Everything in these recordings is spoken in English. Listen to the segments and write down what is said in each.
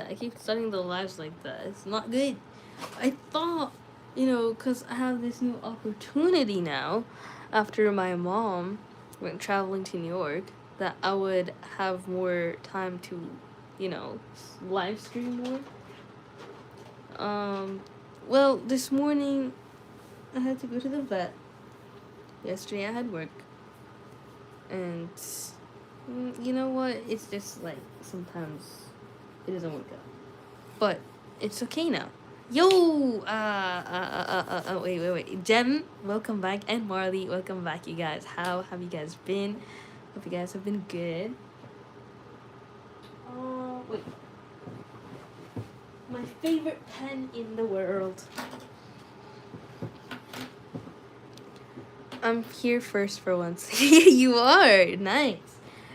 that. I keep starting the lives like that. It's not good. I thought, because I have this new opportunity now after my mom went traveling to New York, that I would have more time to, live stream more. Um, well, this morning I had to go to the vet. Yesterday I had work. And you know what? It's just like sometimes it doesn't work out. But it's okay now. Yo! Wait. Jem, welcome back. And Marley, welcome back, you guys. How have you guys been? Hope you guys have been good. Wait. My favorite pen in the world. I'm here first for once. You are. Nice.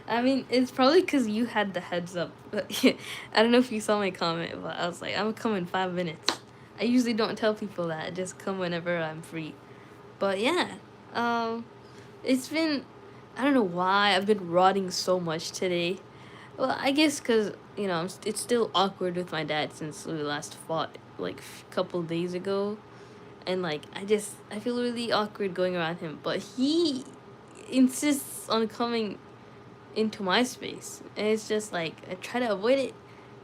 I mean, it's probably because you had the heads up. I don't know if you saw my comment, but I was like, I'm coming 5 minutes. I usually don't tell people that. I just come whenever I'm free. But yeah, it's been, I don't know why I've been rotting so much today. Well, I guess because, it's still awkward with my dad since we last fought like a couple days ago. And like, I feel really awkward going around him. But he insists on coming into my space, and it's just like I try to avoid it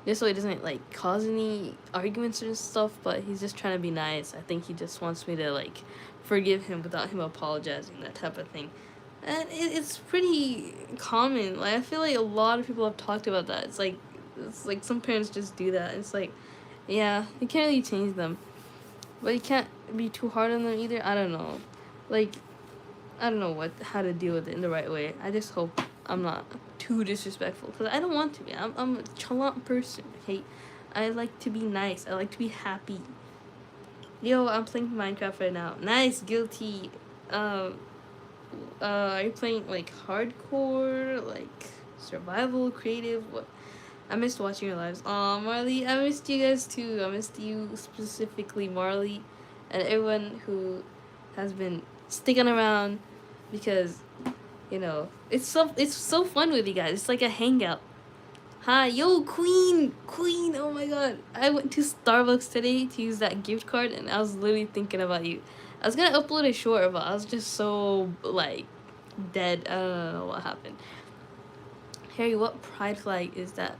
just so it doesn't like cause any arguments or stuff, but he's just trying to be nice. I think he just wants me to like forgive him without him apologizing, that type of thing. And it's pretty common. Like, I feel like a lot of people have talked about that. It's like some parents just do that. It's like, yeah, you can't really change them, but you can't be too hard on them either. I don't know, like, I don't know how to deal with it in the right way. I just hope I'm not too disrespectful, because I don't want to be. I'm a chalant person. Okay, I like to be nice. I like to be happy. Yo, I'm playing Minecraft right now. Nice, guilty. Are you playing like hardcore, like survival, creative? What? I missed watching your lives. Aw, Marley, I missed you guys too. I missed you specifically, Marley, and everyone who has been sticking around, because it's so fun with you guys. It's like a hangout. Hi, yo, Queen, oh my god. I went to Starbucks today to use that gift card, and I was literally thinking about you. I was gonna upload a short, but I was just so, like, dead. I don't know what happened. Harry, what pride flag is that?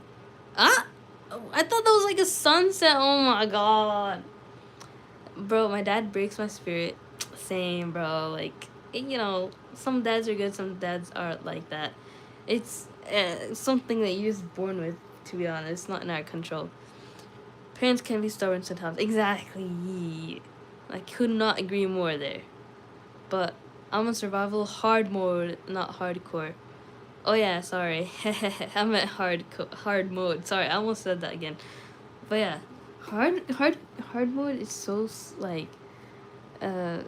Ah! I thought that was like a sunset. Oh my god. Bro, my dad breaks my spirit. Same, bro. Like, some dads are good, some dads aren't like that. It's something that you're just born with, to be honest. It's not in our control. Parents can be stubborn sometimes. Exactly. I could not agree more there. But I'm on survival hard mode, not hardcore. Oh yeah, sorry. I meant hard mode. Sorry, I almost said that again. But yeah, hard mode is so like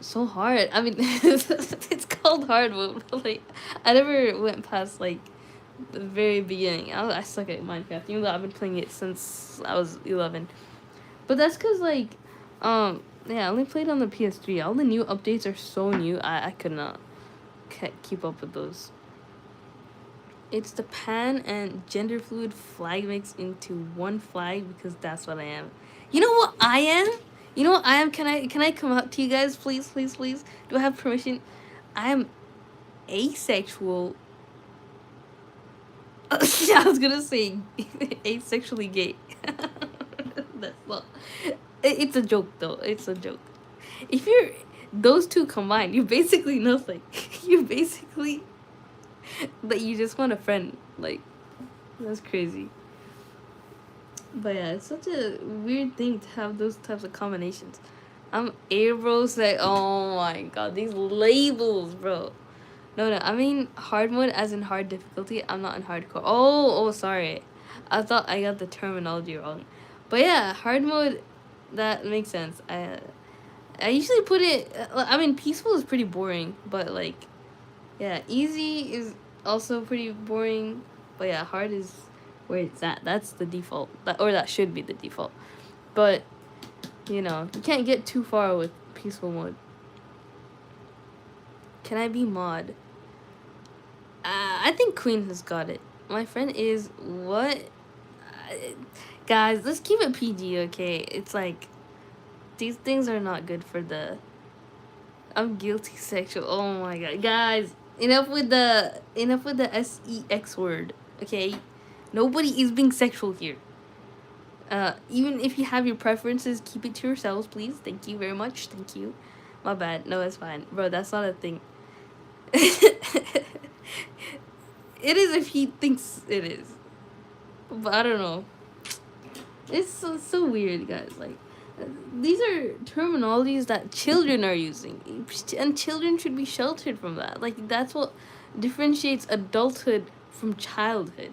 so hard. I mean, it's called hard mode, but like I never went past like the very beginning. I suck at Minecraft, even though I've been playing it since I was 11. But that's because like yeah, I only played on the PS3. All the new updates are so new. I could not keep up with those. It's the pan and gender fluid flag mix into one flag, because that's what I am. You know what I am? You know what I am? Can I come out to you guys, please? Do I have permission? I am asexual. I was gonna say asexually gay. That's not. It's a joke though. It's a joke. If you're those two combined, you're basically nothing. You're basically that you just want a friend. Like, that's crazy. But yeah, it's such a weird thing to have those types of combinations. I'm Abros, like, oh my god, these labels, bro. No, I mean hard mode as in hard difficulty. I'm not in hardcore. Oh, sorry. I thought I got the terminology wrong. But yeah, hard mode, that makes sense. I usually put it, I mean, peaceful is pretty boring, but like, yeah, easy is also pretty boring. But yeah, hard is where it's at. That's the default. That should be the default. But, you can't get too far with peaceful mode. Can I be mod? I think Queen has got it. My friend is what? Guys, let's keep it PG, okay? It's like these things are not good for the. I'm guilty sexual. Oh my god, guys! Enough with the sex word, okay? Nobody is being sexual here. Even if you have your preferences, keep it to yourselves, please. Thank you very much. Thank you. My bad. No, it's fine, bro. That's not a thing. It is if he thinks it is, but I don't know. It's so weird, guys. Like, these are terminologies that children are using, and children should be sheltered from that. Like, that's what differentiates adulthood from childhood.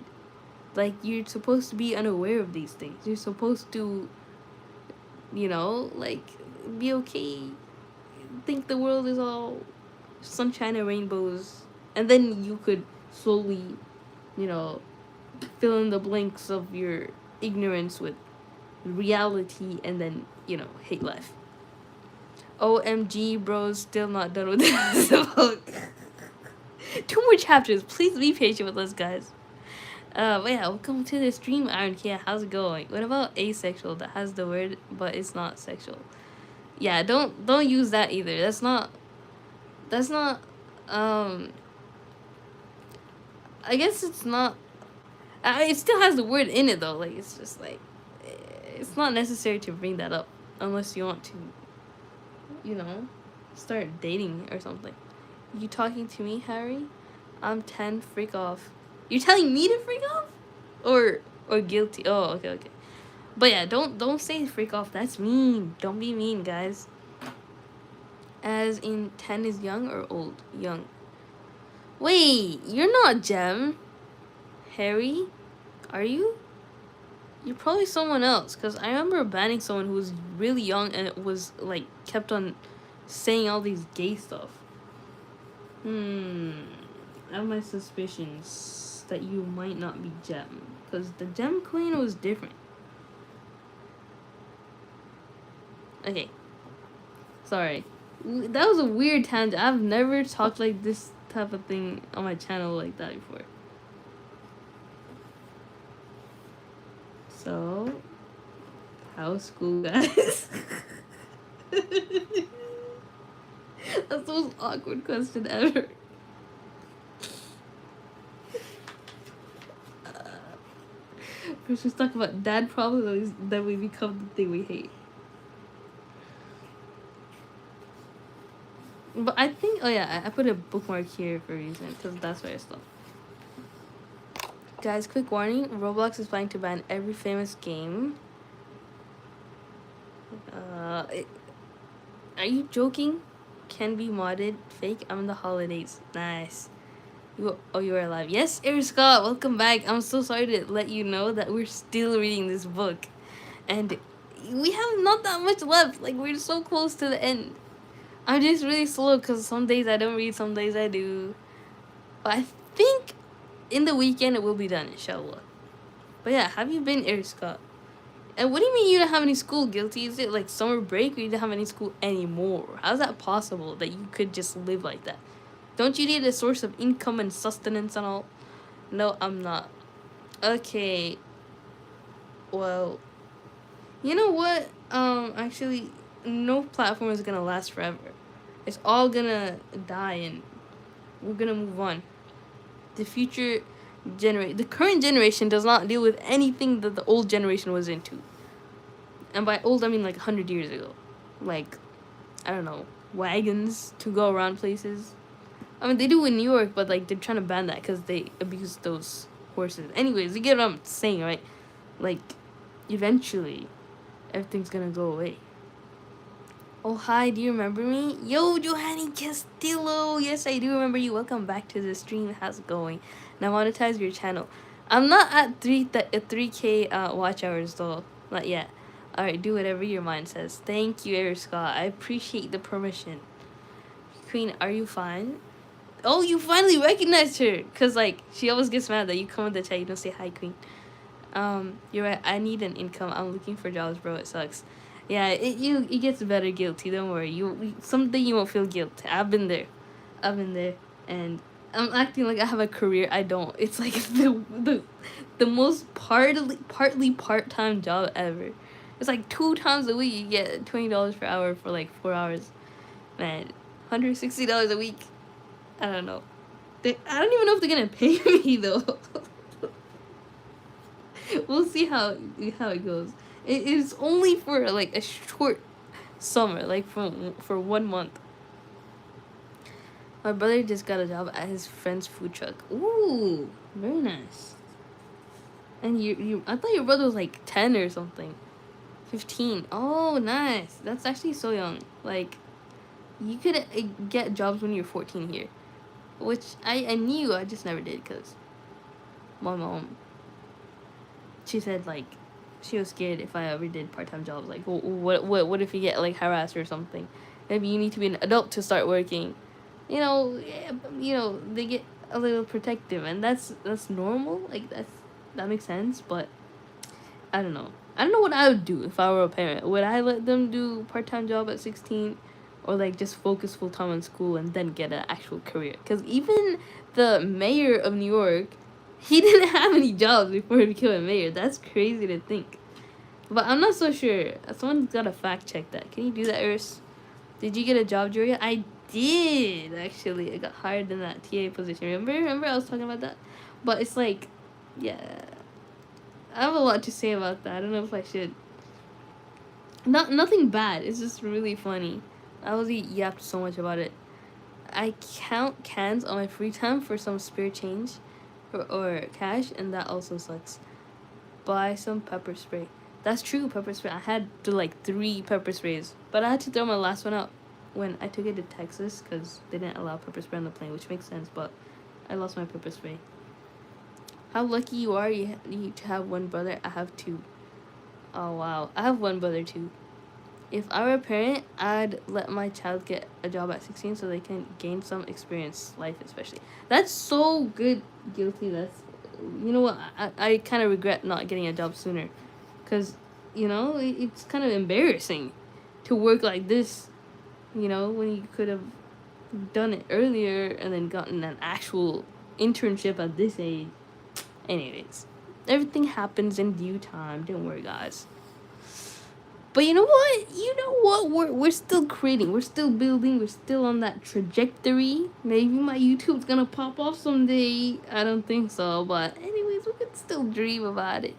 Like, you're supposed to be unaware of these things. You're supposed to, you know, like, be okay. Think the world is all sunshine and rainbows, and then you could slowly, you know, fill in the blanks of your ignorance with reality, and then, you know, hate life. OMG, bros, still not done with this book. 2 more chapters. Please be patient with us, guys. But yeah, welcome to the stream, Iron Kia. How's it going? What about asexual? That has the word, but it's not sexual. Yeah, don't use that either. That's not. I guess it's not. It still has the word in it though. Like, it's just like, it's not necessary to bring that up unless you want to, you know, start dating or something. You talking to me, Harry? I'm 10. Freak off. You're telling me to freak off, or guilty? Oh, okay. But yeah, don't say freak off. That's mean. Don't be mean, guys. As in 10 is young or old? Young. Wait, you're not Gem. Harry? Are you? You're probably someone else, because I remember banning someone who was really young and it was like kept on saying all these gay stuff. I have my suspicions that you might not be Gem, because the Gem Queen was different. Okay. Sorry. That was a weird tangent. I've never talked like this type of thing on my channel like that before. So, how's school, guys? That's the most awkward question ever. First we talk about dad problems, then we become the thing we hate. But I think, oh yeah, I put a bookmark here for a reason, because that's where I stopped. Guys, quick warning, Roblox is planning to ban every famous game. Are you joking? Can be modded. Fake, I'm in the holidays. Nice. You are alive. Yes, Air Scott, welcome back. I'm so sorry to let you know that we're still reading this book. And we have not that much left. Like, we're so close to the end. I'm just really slow because some days I don't read, some days I do. But I think in the weekend it will be done, inshallah. But yeah, have you been, Air Scott? And what do you mean you don't have any school, Guilty? Is it like summer break or you don't have any school anymore? How's that possible that you could just live like that? Don't you need a source of income and sustenance and all? No, I'm not. Okay. Well, you know what? Actually, no platform is gonna last forever. It's all gonna die and we're gonna move on. The current generation does not deal with anything that the old generation was into. And by old, I mean like 100 years ago. Like, I don't know, wagons to go around places. I mean, they do in New York, but like they're trying to ban that because they abuse those horses. Anyways, you get what I'm saying, right? Like, eventually, everything's gonna go away. Oh, hi, do you remember me? Yo, Johanny Castillo! Yes, I do remember you. Welcome back to the stream. How's it going? Now monetize your channel. I'm not at 3K watch hours though. Not yet. Alright, do whatever your mind says. Thank you, Air Scott. I appreciate the permission. Queen, are you fine? Oh, you finally recognized her! Because, like, she always gets mad that you come in the chat, you don't say hi, Queen. You're right, I need an income. I'm looking for jobs, bro. It sucks. Yeah, it gets better, Guilty. Don't worry. Someday you won't feel guilt. I've been there. And I'm acting like I have a career. I don't. It's like the most partly part-time job ever. It's like 2 times a week you get $20 per hour for like 4 hours. Man, $160 a week. I don't know. I don't even know if they're gonna pay me though. We'll see how it goes. It is only for like a short summer, like for 1 month. My brother just got a job at his friend's food truck. Ooh, very nice. And I thought your brother was like 10 or something. 15. Oh, nice. That's actually so young. Like, you could get jobs when you're 14 here. Which I knew, I just never did because my mom, she said like, she was scared if I ever did part-time jobs. Like, what if you get like harassed or something? Maybe you need to be an adult to start working. You know, they get a little protective, and that's normal. Like that makes sense. But I don't know. I don't know what I would do if I were a parent. Would I let them do part-time job at 16, or like just focus full time on school and then get an actual career? Because even the mayor of New York, he didn't have any jobs before he became a mayor. That's crazy to think. But I'm not so sure. Someone's got to fact check that. Can you do that, Urs? Did you get a job, Julia? I did, actually. I got hired in that TA position. Remember I was talking about that? But it's like, yeah. I have a lot to say about that. I don't know if I should. Nothing bad. It's just really funny. I was yapped so much about it. I count cans on my free time for some spare change or cash, and that also sucks. Buy some pepper spray. That's true, pepper spray. I had like 3 pepper sprays, but I had to throw my last one out when I took it to Texas because they didn't allow pepper spray on the plane, which makes sense, but I lost my pepper spray. How lucky you are you to have one brother. I have 2. Oh, wow. I have 1 brother, too. If I were a parent, I'd let my child get a job at 16 so they can gain some experience, life especially. That's so good, Guilty. That's, you know what, I kind of regret not getting a job sooner. Because, you know, it's kind of embarrassing to work like this, you know, when you could have done it earlier and then gotten an actual internship at this age. Anyways, everything happens in due time. Don't worry, guys. But you know what? We're still creating. We're still building. We're still on that trajectory. Maybe my YouTube's gonna pop off someday. I don't think so. But anyways, we could still dream about it.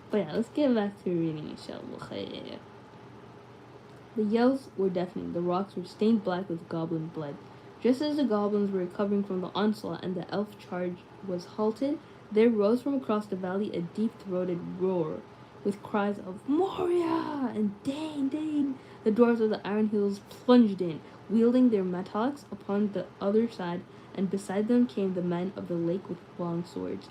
But yeah, let's get back to reading, inshallah. The yells were deafening. The rocks were stained black with goblin blood. Just as the goblins were recovering from the onslaught and the elf charge was halted, there rose from across the valley a deep-throated roar, with cries of Moria and Dane, Dane. The dwarves of the Iron Hills plunged in, wielding their mattocks upon the other side, and beside them came the men of the lake with long swords.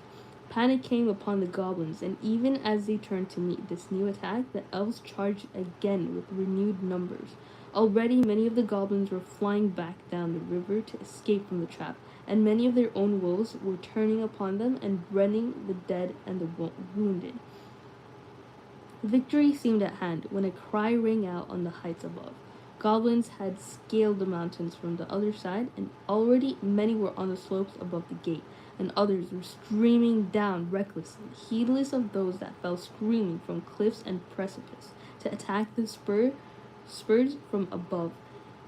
Panic came upon the goblins, and even as they turned to meet this new attack, the elves charged again with renewed numbers. Already many of the goblins were flying back down the river to escape from the trap, and many of their own wolves were turning upon them and rending the dead and the wounded. Victory seemed at hand when a cry rang out on the heights above. Goblins had scaled the mountains from the other side, and already many were on the slopes above the gate, and others were streaming down recklessly, heedless of those that fell screaming from cliffs and precipices, to attack the spurs from above.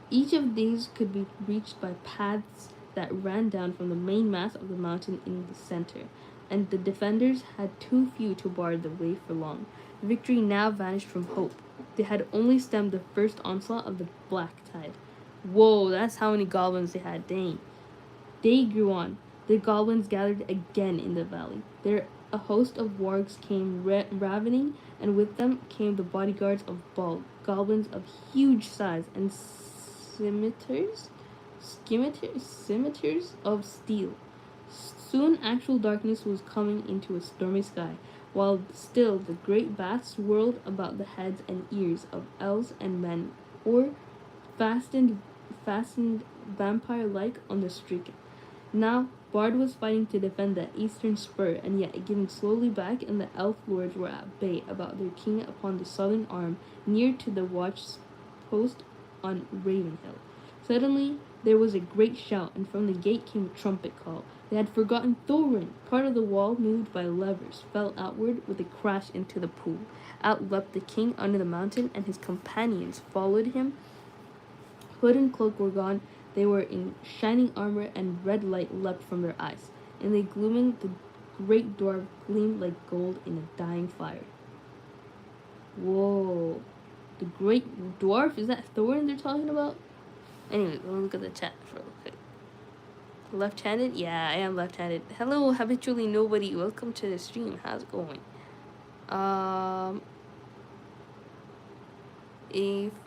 Each of these could be reached by paths that ran down from the main mass of the mountain in the center, and the defenders had too few to bar the way for long. Victory now vanished from hope. They had only stemmed the first onslaught of the black tide. Whoa, that's how many goblins they had, dang. Day grew on. The goblins gathered again in the valley. There a host of wargs came ravening, and with them came the bodyguards of Bald, goblins of huge size, and scimitars of steel. Soon actual darkness was coming into a stormy sky, while still the great bats swirled about the heads and ears of elves and men, or fastened vampire-like on the stricken. Now Bard was fighting to defend the eastern spur, and yet giving slowly back, and the elf lords were at bay about their king upon the southern arm, near to the watch post on Ravenhill. Suddenly, There was a great shout, and from the gate came a trumpet call. They had forgotten Thorin. Part of the wall, moved by levers, fell outward with a crash into the pool. Out leapt the king under the mountain, and his companions followed him. Hood and cloak were gone. They were in shining armor, and red light leapt from their eyes. In the gloaming, the great dwarf gleamed like gold in a dying fire. Whoa. The great dwarf? Is that Thorin they're talking about? Anyway, let me look at the chat for a little bit. Left-handed? Yeah, I am left-handed. Hello, habitually nobody. Welcome to the stream. How's it going?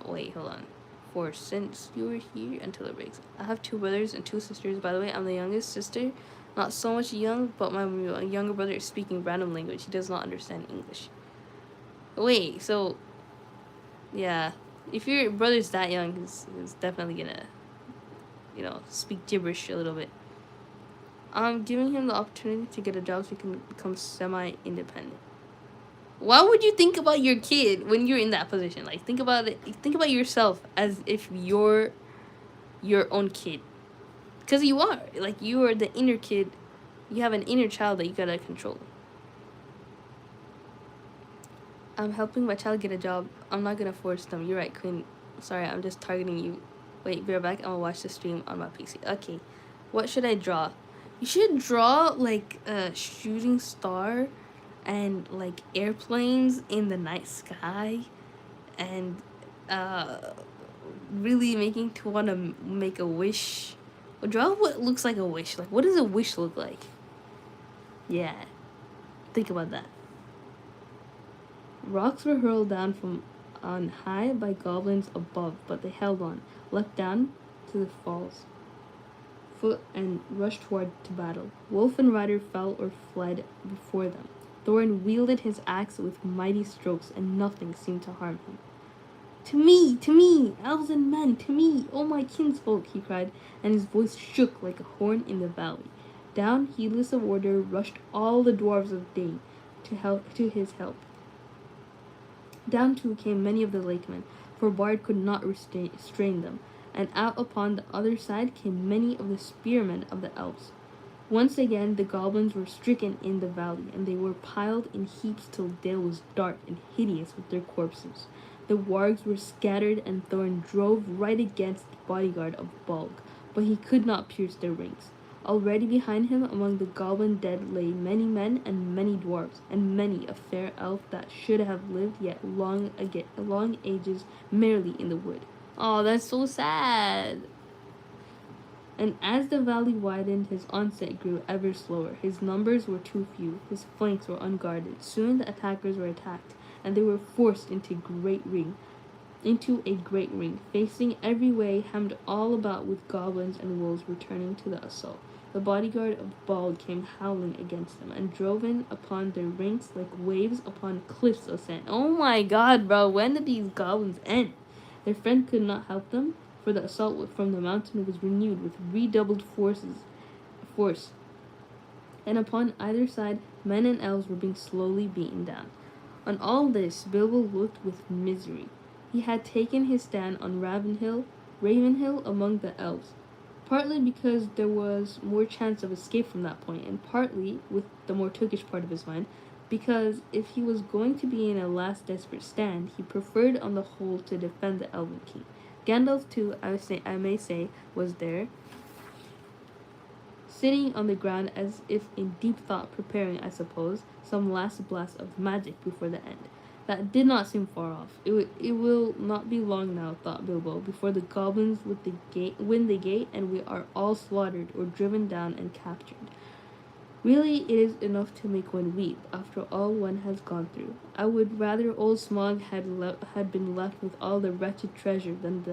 Wait, hold on. For since you were here until it breaks. I have 2 brothers and 2 sisters. By the way, I'm the youngest sister. Not so much young, but my younger brother is speaking random language. He does not understand English. Wait, so yeah, if your brother's that young, he's definitely gonna, speak gibberish a little bit. I'm giving him the opportunity to get a job so he can become semi-independent. Why would you think about your kid when you're in that position? Like, think about it. Think about yourself as if you're your own kid. Because you are. Like, you are the inner kid. You have an inner child that you gotta control. I'm helping my child get a job. I'm not gonna force them. You're right, Queen. Sorry, I'm just targeting you. Wait, be right back. I'm gonna watch the stream on my PC. Okay. What should I draw? You should draw, like, a shooting star and, like, airplanes in the night sky. And, really making to want to make a wish. Draw what looks like a wish. Like, what does a wish look like? Yeah. Think about that. Rocks were hurled down from on high by goblins above, but they held on, leapt down to the falls, foot and rushed toward to battle. Wolf and rider fell or fled before them. Thorin wielded his axe with mighty strokes, and nothing seemed to harm him. To me, elves and men, to me, oh my kinsfolk, he cried, and his voice shook like a horn in the valley. Down, heedless of order, rushed all the dwarves of Dane to his help. Down too came many of the lakemen, for Bard could not restrain them, and out upon the other side came many of the spearmen of the elves. Once again the goblins were stricken in the valley, and they were piled in heaps till Dale was dark and hideous with their corpses. The wargs were scattered, and Thorin drove right against the bodyguard of Bolg, but he could not pierce their ranks. Already behind him among the goblin dead lay many men and many dwarves, and many a fair elf that should have lived yet long ages merrily in the wood. Oh, that's so sad. And as the valley widened, his onset grew ever slower. His numbers were too few. His flanks were unguarded. Soon the attackers were attacked, and they were forced into a great ring, facing every way, hemmed all about with goblins and wolves returning to the assault. The bodyguard of Bald came howling against them, and drove in upon their ranks like waves upon cliffs of sand. Oh my god, bro, when did these goblins end? Their friend could not help them, for the assault from the mountain was renewed with redoubled force, and upon either side men and elves were being slowly beaten down. On all this Bilbo looked with misery. He had taken his stand on Ravenhill among the elves, partly because there was more chance of escape from that point, and partly, with the more Tookish part of his mind, because if he was going to be in a last desperate stand, he preferred on the whole to defend the Elven King. Gandalf, too, I may say, was there, sitting on the ground as if in deep thought, preparing, I suppose, some last blast of magic before the end. That did not seem far off. It will not be long now, thought Bilbo, before the goblins win the gate, and we are all slaughtered or driven down and captured. Really, it is enough to make one weep, after all one has gone through. I would rather old Smog had been left with all the wretched treasure than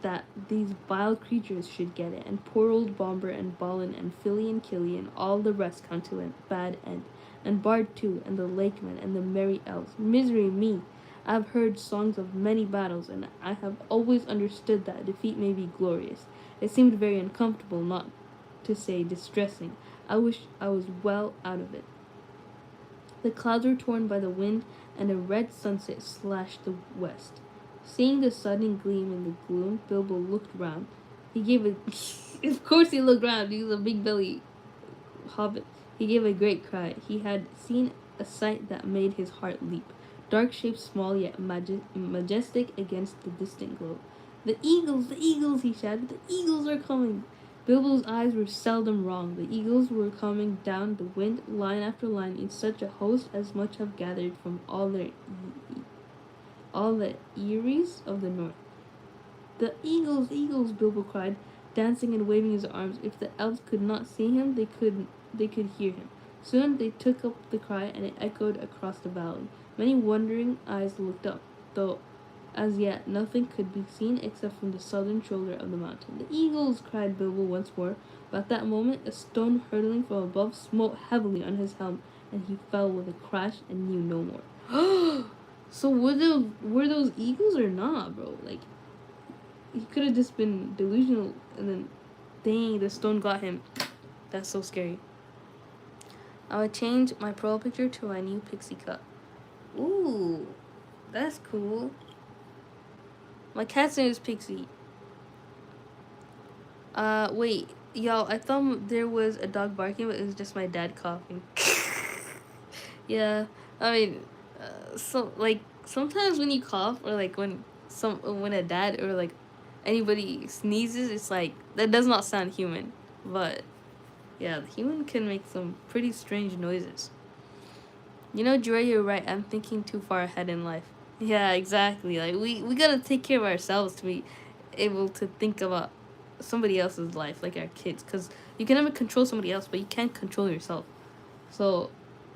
that these vile creatures should get it, and poor old Bomber and Balin and Philly and Killy and all the rest come to a bad end. And Bard too, and the Lakemen, and the merry elves. Misery me! I have heard songs of many battles, and I have always understood that defeat may be glorious. It seemed very uncomfortable, not to say distressing. I wish I was well out of it. The clouds were torn by the wind, and a red sunset slashed the west. Seeing the sudden gleam in the gloom, Bilbo looked round. He gave a... Of course he looked around. He was a big belly hobbit. He gave a great cry. He had seen a sight that made his heart leap. Dark shapes, small yet majestic against the distant glow. The eagles, he shouted. The eagles are coming. Bilbo's eyes were seldom wrong. The eagles were coming down the wind, line after line, in such a host as much have gathered from all the eyries of the north. The eagles, Bilbo cried, dancing and waving his arms. If the elves could not see him, they could hear him. Soon they took up the cry, and it echoed across the valley. Many wondering eyes looked up, though as yet nothing could be seen except from the southern shoulder of the mountain. The eagles, cried Bilbo once more, but at that moment a stone hurtling from above smote heavily on his helm, and he fell with a crash and knew no more. So were those eagles or not, bro? Like, he could have just been delusional, and then, dang, the stone got him. That's so scary. I would change my profile picture to my new pixie cut. Ooh, that's cool. My cat's name is Pixie. Wait, y'all, I thought there was a dog barking, but it was just my dad coughing. Yeah, I mean, so, like, sometimes when you cough, or like when a dad or like anybody sneezes, it's like, that does not sound human. But yeah, the human can make some pretty strange noises. You know, Dre, you're right. I'm thinking too far ahead in life. Yeah, exactly. Like, we gotta take care of ourselves to be able to think about somebody else's life, like our kids. Because you can never control somebody else, but you can't control yourself. So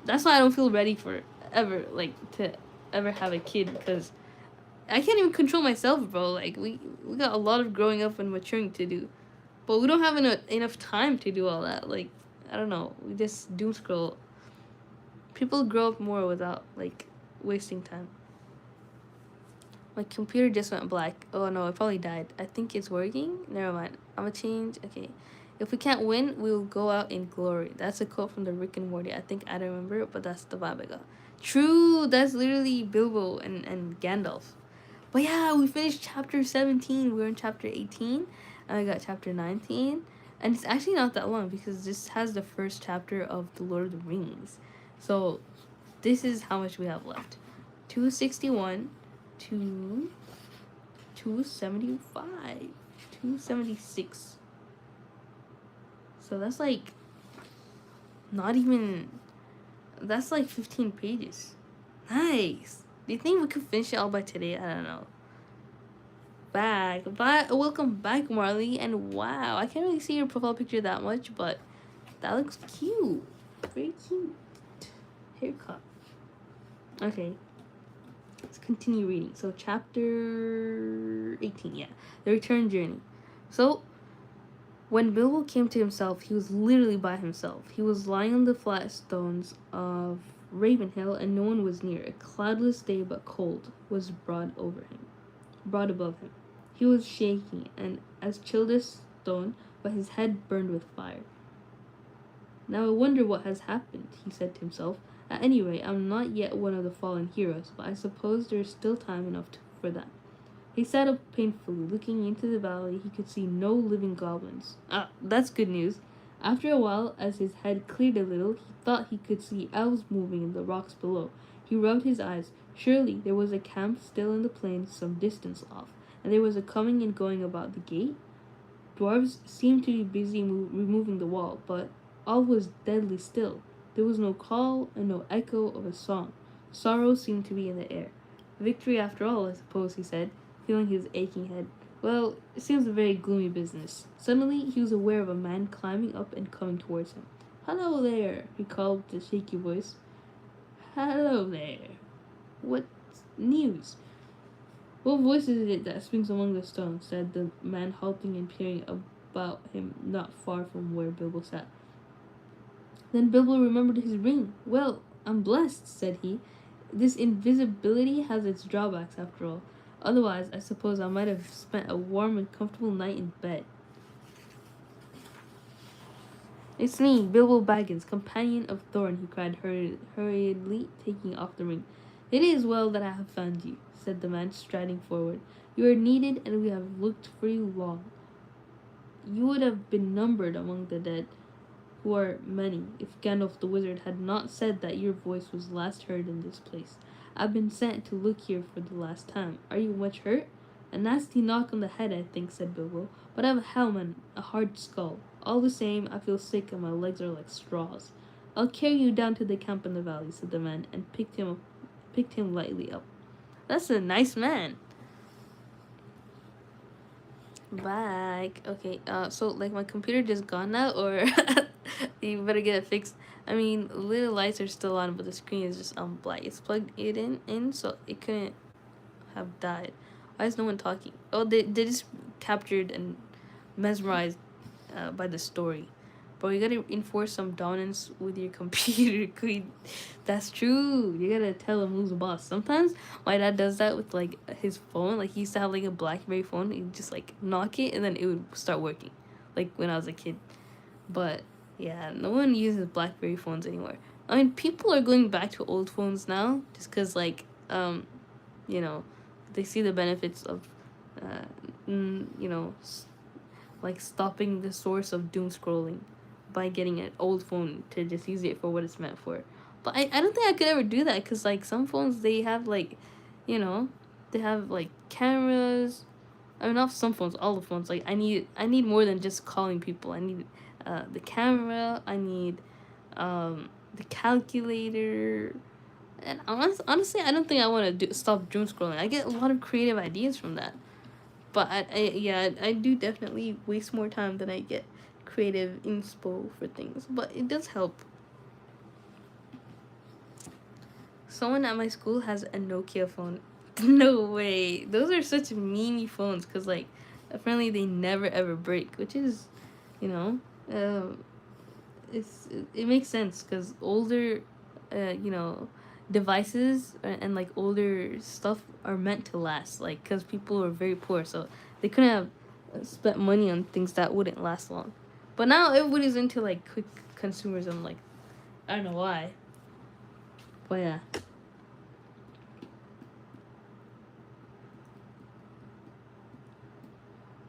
that's why I don't feel ready for ever, like, to ever have a kid. Because I can't even control myself, bro. Like, we got a lot of growing up and maturing to do. But we don't have enough time to do all that. Like, I don't know. We just doom scroll. People grow up more without, like, wasting time. My computer just went black. Oh no, it probably died. I think it's working. Never mind. I'm gonna change. Okay. If we can't win, we will go out in glory. That's a quote from the Rick and Morty. I think I don't remember it, but that's the vibe I got. True, that's literally Bilbo and Gandalf. But yeah, we finished chapter 17. We're in chapter 18. And I got chapter 19. And it's actually not that long because this has the first chapter of The Lord of the Rings. So this is how much we have left. 261 to 275. 276. So that's like not even, that's like 15 pages. Nice. Do you think we could finish it all by today? I don't know. Welcome back, Marley. And wow, I can't really see your profile picture that much, but that looks cute. Very cute. Haircut. Okay. Let's continue reading. So chapter 18, yeah. The return journey. So when Bilbo came to himself, he was literally by himself. He was lying on the flat stones of Ravenhill, and no one was near. A cloudless day, but cold, was broad above him. He was shaking, and as chilled as stone, but his head burned with fire. Now I wonder what has happened, he said to himself. At any rate, I'm not yet one of the fallen heroes, but I suppose there is still time enough for that. He sat up painfully. Looking into the valley, he could see no living goblins. That's good news. After a while, as his head cleared a little, he thought he could see elves moving in the rocks below. He rubbed his eyes. Surely there was a camp still in the plains some distance off, and there was a coming and going about the gate. Dwarves seemed to be busy removing the wall, but all was deadly still. There was no call and no echo of a song. Sorrow seemed to be in the air. Victory after all, I suppose, he said, feeling his aching head. Well, it seems a very gloomy business. Suddenly, he was aware of a man climbing up and coming towards him. Hello there, he called with a shaky voice. Hello there. What news? What voice is it that swings among the stones? Said the man, halting and peering about him not far from where Bilbo sat. Then Bilbo remembered his ring. Well, I'm blessed, said he. This invisibility has its drawbacks, after all. Otherwise, I suppose I might have spent a warm and comfortable night in bed. It's me, Bilbo Baggins, companion of Thorin, he cried hurriedly, taking off the ring. It is well that I have found you, said the man, striding forward. You are needed, and we have looked for you long. you would have been numbered among the dead, who are many, if Gandalf the wizard had not said that your voice was last heard in this place. I've been sent to look here for the last time. Are you much hurt? A nasty knock on the head, I think, said Bilbo, but I have a helm and a hard skull. All the same, I feel sick and my legs are like straws. I'll carry you down to the camp in the valley, said the man, and picked him lightly up. That's a nice man. Bye. Okay, so like my computer just gone now, or you better get it fixed. I mean, little lights are still on, but the screen is just black. It's plugged it in, so it couldn't have died. Why is no one talking? Oh, they just captured and mesmerized by the story. But you gotta enforce some dominance with your computer. That's true. You gotta tell him who's the boss. Sometimes my dad does that with like his phone. Like he used to have like a BlackBerry phone. He'd just like knock it and then it would start working. Like when I was a kid. But yeah, no one uses BlackBerry phones anymore. I mean, people are going back to old phones now just because like you know, they see the benefits of you know, like stopping the source of doom scrolling by getting an old phone to just use it for what it's meant for. But I don't think I could ever do that because like some phones they have like, you know, they have like cameras. I mean, not some phones, all the phones. Like I need more than just calling people. I need the camera. I need the calculator. And honestly, I don't think I want to stop doom scrolling. I get a lot of creative ideas from that. But I do definitely waste more time than I get creative inspo for things, but it does help. Someone at my school has a Nokia phone. No way. Those are such memey phones because like apparently they never ever break, which is, you know, it makes sense because older you know, devices and like older stuff are meant to last, like because people are very poor, so they couldn't have spent money on things that wouldn't last long. But now everybody's into like quick consumerism. Like I don't know why, but yeah.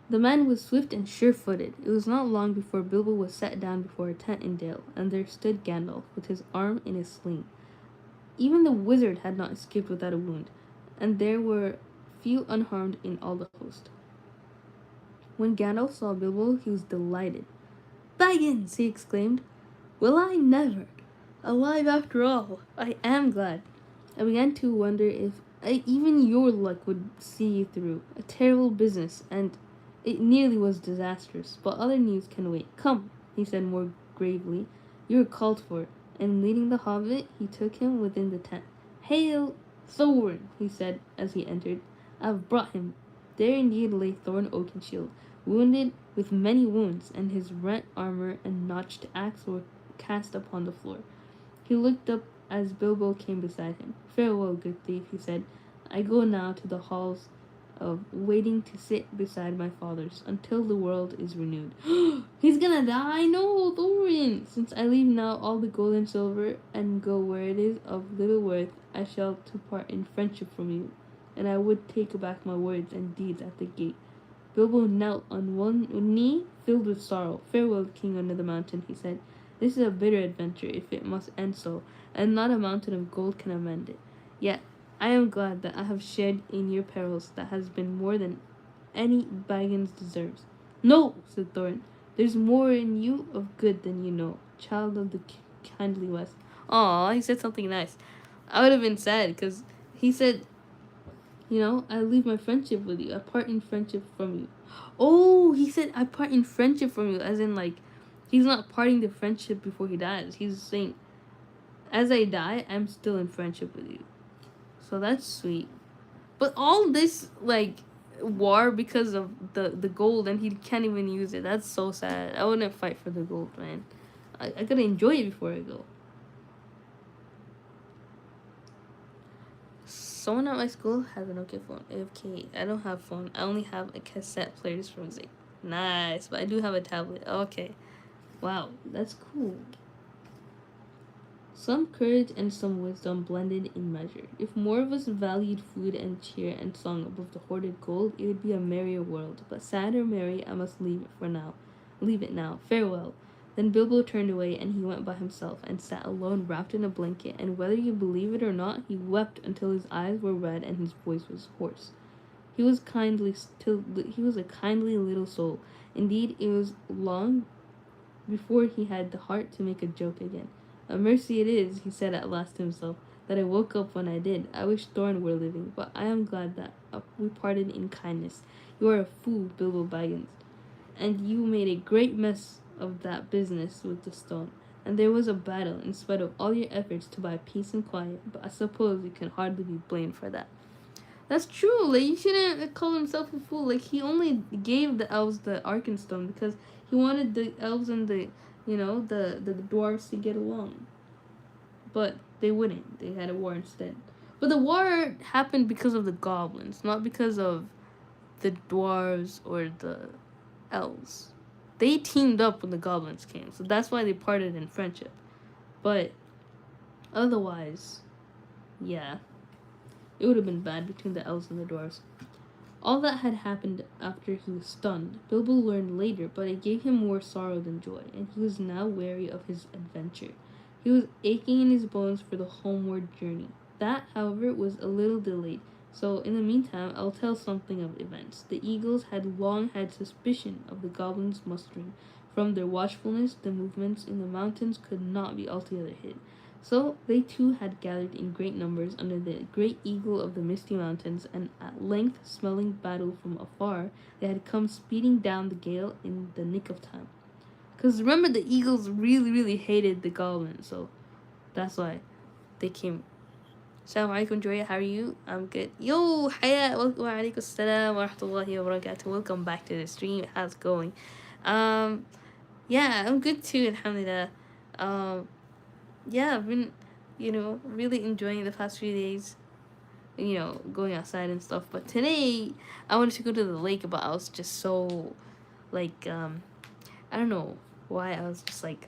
The man was swift and sure-footed. It was not long before Bilbo was set down before a tent in Dale, and there stood Gandalf with his arm in his sling. Even the wizard had not escaped without a wound, and there were few unharmed in all the host. When Gandalf saw Bilbo, he was delighted. "Baggins!" he exclaimed. "Well, I never! Alive after all! I am glad. I began to wonder if even your luck would see you through. A terrible business, and it nearly was disastrous, but other news can wait. Come," he said more gravely, "you are called for." And leading the hobbit, he took him within the tent. "Hail, Thorin!" he said as he entered. "I have brought him." There indeed lay Thorin Oakenshield, wounded with many wounds, and his rent armor and notched axe were cast upon the floor. He looked up as Bilbo came beside him. "Farewell, good thief," he said. "I go now to the halls of waiting to sit beside my fathers until the world is renewed." He's gonna die? No, Thorin! "Since I leave now all the gold and silver and go where it is of little worth, I shall to part in friendship from you, and I would take back my words and deeds at the gate." Bilbo knelt on one knee, filled with sorrow. "Farewell, King under the mountain," he said. "This is a bitter adventure, if it must end so, and not a mountain of gold can amend it. Yet I am glad that I have shared in your perils. That has been more than any Baggins deserves." "No," said Thorin. "There's more in you of good than you know, child of the kindly West." Aw, he said something nice. I would have been sad because he said, you know, "I leave my friendship with you. I part in friendship from you." Oh, he said, "I part in friendship from you," as in like he's not parting the friendship before he dies. He's saying, as I die, I'm still in friendship with you. So that's sweet. But all this like war because of the gold, and he can't even use it. That's so sad. I wouldn't fight for the gold, man. I gotta enjoy it before I go. Someone at my school has an Nokia phone. AFK. I don't have phone. I only have a cassette players for music. Nice, but I do have a tablet. Okay. Wow, that's cool. Some courage and some wisdom blended in measure. If more of us valued food and cheer and song above the hoarded gold, it would be a merrier world. But sad or merry, I must leave it for now. Leave it now. Farewell." Then Bilbo turned away, and he went by himself, and sat alone wrapped in a blanket, and whether you believe it or not, he wept until his eyes were red and his voice was hoarse. He was a kindly little soul. Indeed, it was long before he had the heart to make a joke again. "A mercy it is," he said at last to himself, "that I woke up when I did. I wish Thorin were living, but I am glad that we parted in kindness. You are a fool, Bilbo Baggins, and you made a great mess of that business with the stone. And there was a battle, in spite of all your efforts to buy peace and quiet, but I suppose you can hardly be blamed for that." That's true. Like, you shouldn't call himself a fool. Like, he only gave the elves the Arkenstone because he wanted the elves and the dwarves to get along. But they wouldn't. They had a war instead. But the war happened because of the goblins, not because of the dwarves or the elves. They teamed up when the goblins came, so that's why they parted in friendship. But otherwise, yeah, it would have been bad between the elves and the dwarves. All that had happened after he was stunned, Bilbo learned later, but it gave him more sorrow than joy, and he was now weary of his adventure. He was aching in his bones for the homeward journey. That, however, was a little delayed, so in the meantime I'll tell something of events. The eagles had long had suspicion of the goblins mustering. From their watchfulness, the movements in the mountains could not be altogether hid. So they too had gathered in great numbers under the great eagle of the misty mountains, and at length, smelling battle from afar, they had come speeding down the gale in the nick of time. Because remember, the eagles really, really hated the goblins, so that's why they came. Assalamu alaikum, Joya, how are you? I'm good. Yo, Hayat, wa alaikum assalam wa rahmatullahi wa barakatuh. Welcome back to the stream. How's it going? Yeah, I'm good too, alhamdulillah. Yeah, I've been, really enjoying the past few days, going outside and stuff. But today, I wanted to go to the lake, but I was just so, like, I don't know why I was just, like,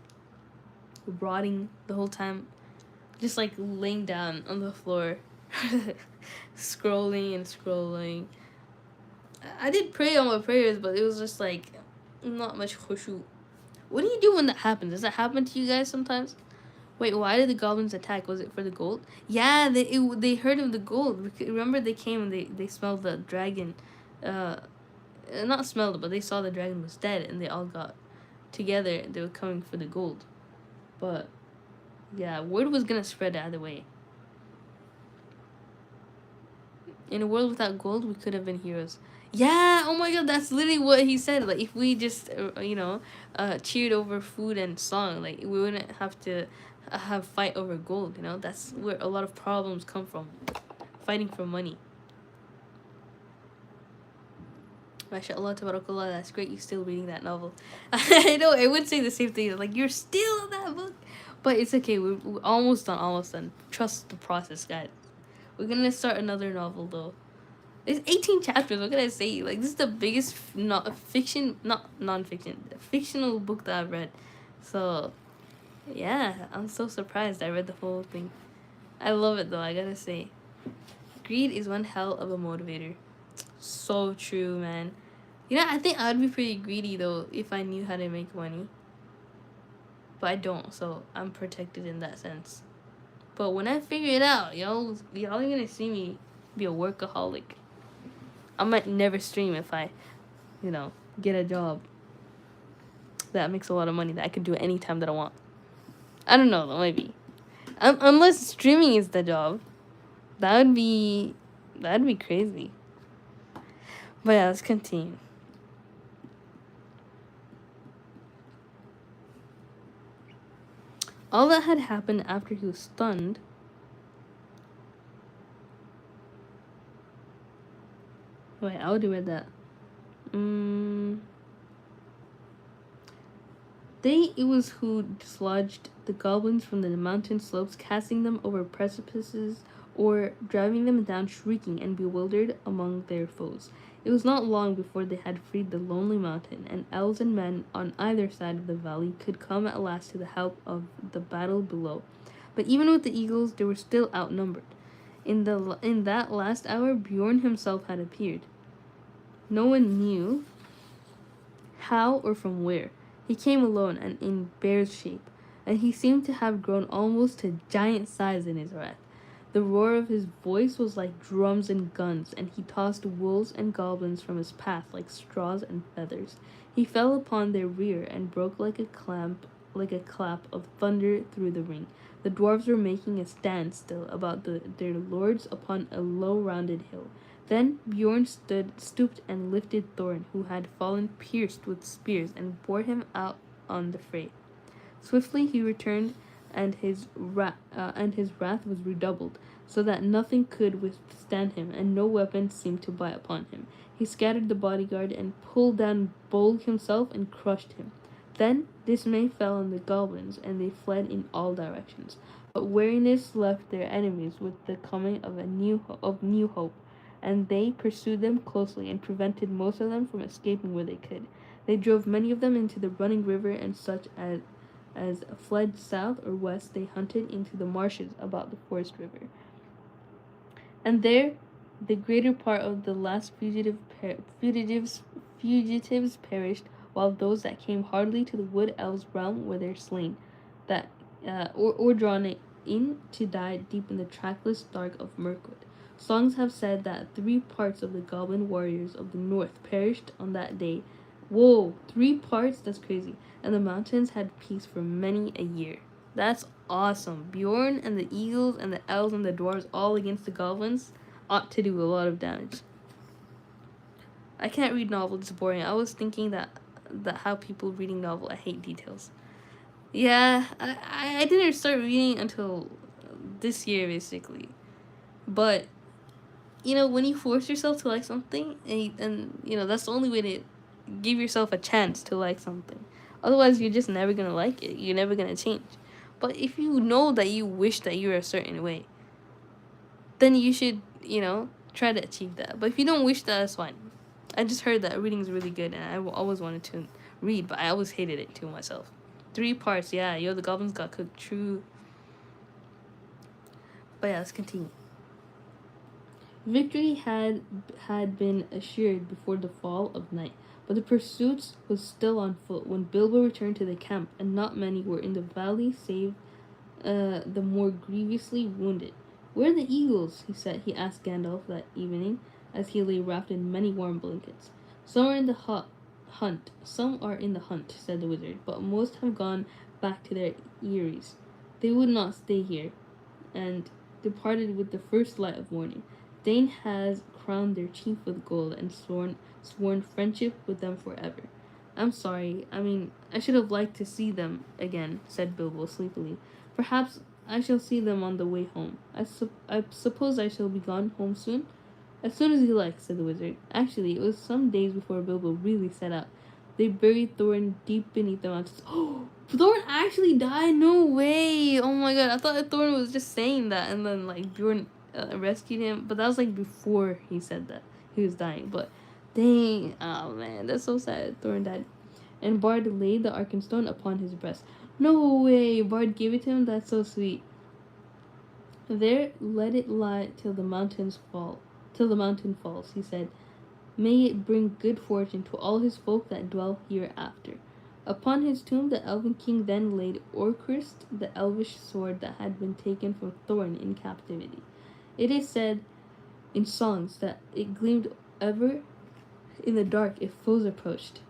rotting the whole time. Just, like, laying down on the floor, scrolling and scrolling. I did pray all my prayers, but it was just, like, not much khushu. What do you do when that happens? Does that happen to you guys sometimes? Wait, why did the goblins attack? Was it for the gold? Yeah, they heard of the gold. Remember, they came and they smelled the dragon. Not smelled it, but they saw the dragon was dead, and they all got together. They were coming for the gold. But yeah, word was gonna spread either way. In a world without gold, we could have been heroes. Yeah, oh my god, that's literally what he said. Like, if we just, cheered over food and song, like, we wouldn't have to have fight over gold, That's where a lot of problems come from. Fighting for money. MashaAllah, tabarakallah, that's great. You're still reading that novel. I know, I would say the same thing. Like, you're still in that book. But it's okay, we're almost done. Trust the process, guys. We're gonna start another novel, though. It's 18 chapters, what can I say? Like, this is the biggest fictional book that I've read. So, yeah, I'm so surprised I read the whole thing. I love it, though, I gotta say. Greed is one hell of a motivator. So true, man. I think I'd be pretty greedy, though, if I knew how to make money. But I don't, so I'm protected in that sense. But when I figure it out, y'all are gonna see me be a workaholic. I might never stream if I, get a job that makes a lot of money that I can do anytime that I want. I don't know, though, maybe. Unless streaming is the job. That'd be crazy. But yeah, let's continue. All that had happened after he was stunned. Wait, I already read that. It was who dislodged the goblins from the mountain slopes, casting them over precipices or driving them down shrieking and bewildered among their foes. It was not long before they had freed the lonely mountain, and elves and men on either side of the valley could come at last to the help of the battle below. But even with the eagles, they were still outnumbered. In that last hour, Bjorn himself had appeared. No one knew how or from where. He came alone and in bear's shape, and he seemed to have grown almost to giant size in his wrath. The roar of his voice was like drums and guns, and he tossed wolves and goblins from his path like straws and feathers. He fell upon their rear and broke like a clap of thunder through the ring. The dwarves were making a standstill about their lords upon a low rounded hill. Then Bjorn stooped and lifted Thorin, who had fallen pierced with spears, and bore him out on the fray. Swiftly he returned, and his wrath was redoubled, so that nothing could withstand him, and no weapon seemed to bite upon him. He scattered the bodyguard, and pulled down Bolg himself, and crushed him. Then dismay fell on the goblins, and they fled in all directions. But weariness left their enemies with the coming of new hope, and they pursued them closely and prevented most of them from escaping where they could. They drove many of them into the running river, and such as fled south or west they hunted into the marshes about the forest river. And there the greater part of the last fugitives perished, while those that came hardly to the wood elves' realm were there slain, that or drawn in to die deep in the trackless dark of Mirkwood. Songs have said that 3 parts of the goblin warriors of the north perished on that day. Whoa, 3 parts? That's crazy. And the mountains had peace for many a year. That's awesome. Bjorn and the eagles and the elves and the dwarves all against the goblins ought to do a lot of damage. I can't read novels, it's boring. I was thinking that how people reading novel, I hate details. Yeah, I didn't start reading until this year, basically. But, when you force yourself to like something, and that's the only way to give yourself a chance to like something. Otherwise, you're just never going to like it. You're never going to change. But if you know that you wish that you were a certain way, then you should, try to achieve that. But if you don't wish that, that's fine. I just heard that reading is really good, and I always wanted to read, but I always hated it too myself. 3 parts, yeah. The goblins got cooked. True. But yeah, let's continue. Victory had been assured before the fall of night, but the pursuit was still on foot when Bilbo returned to the camp, and not many were in the valley save the more grievously wounded. "Where are the eagles?" he asked Gandalf that evening, as he lay wrapped in many warm blankets. "Some are in the hunt. Some are in the hunt," said the wizard, "but most have gone back to their eyries. They would not stay here, and departed with the first light of morning. Dane has crowned their chief with gold and sworn friendship with them forever." "I'm sorry. I should have liked to see them again," said Bilbo sleepily. "Perhaps I shall see them on the way home. I suppose I shall be gone home soon?" "As soon as you like," said the wizard. Actually, it was some days before Bilbo really set out. They buried Thorin deep beneath the mountains. Oh, Thorin actually died? No way! Oh my god, I thought that Thorin was just saying that, and then Bjorn rescued him. But that was before he said that he was dying. But dang, oh man, that's so sad. Thorin died. And Bard laid the Arkenstone upon his breast. No way! Bard gave it to him? That's so sweet. "There let it lie till the mountain falls," he said. "May it bring good fortune to all his folk that dwell hereafter." Upon his tomb the Elven King then laid Orcrist, the elvish sword that had been taken from Thorin in captivity. It is said in songs that it gleamed ever in the dark if foes approached,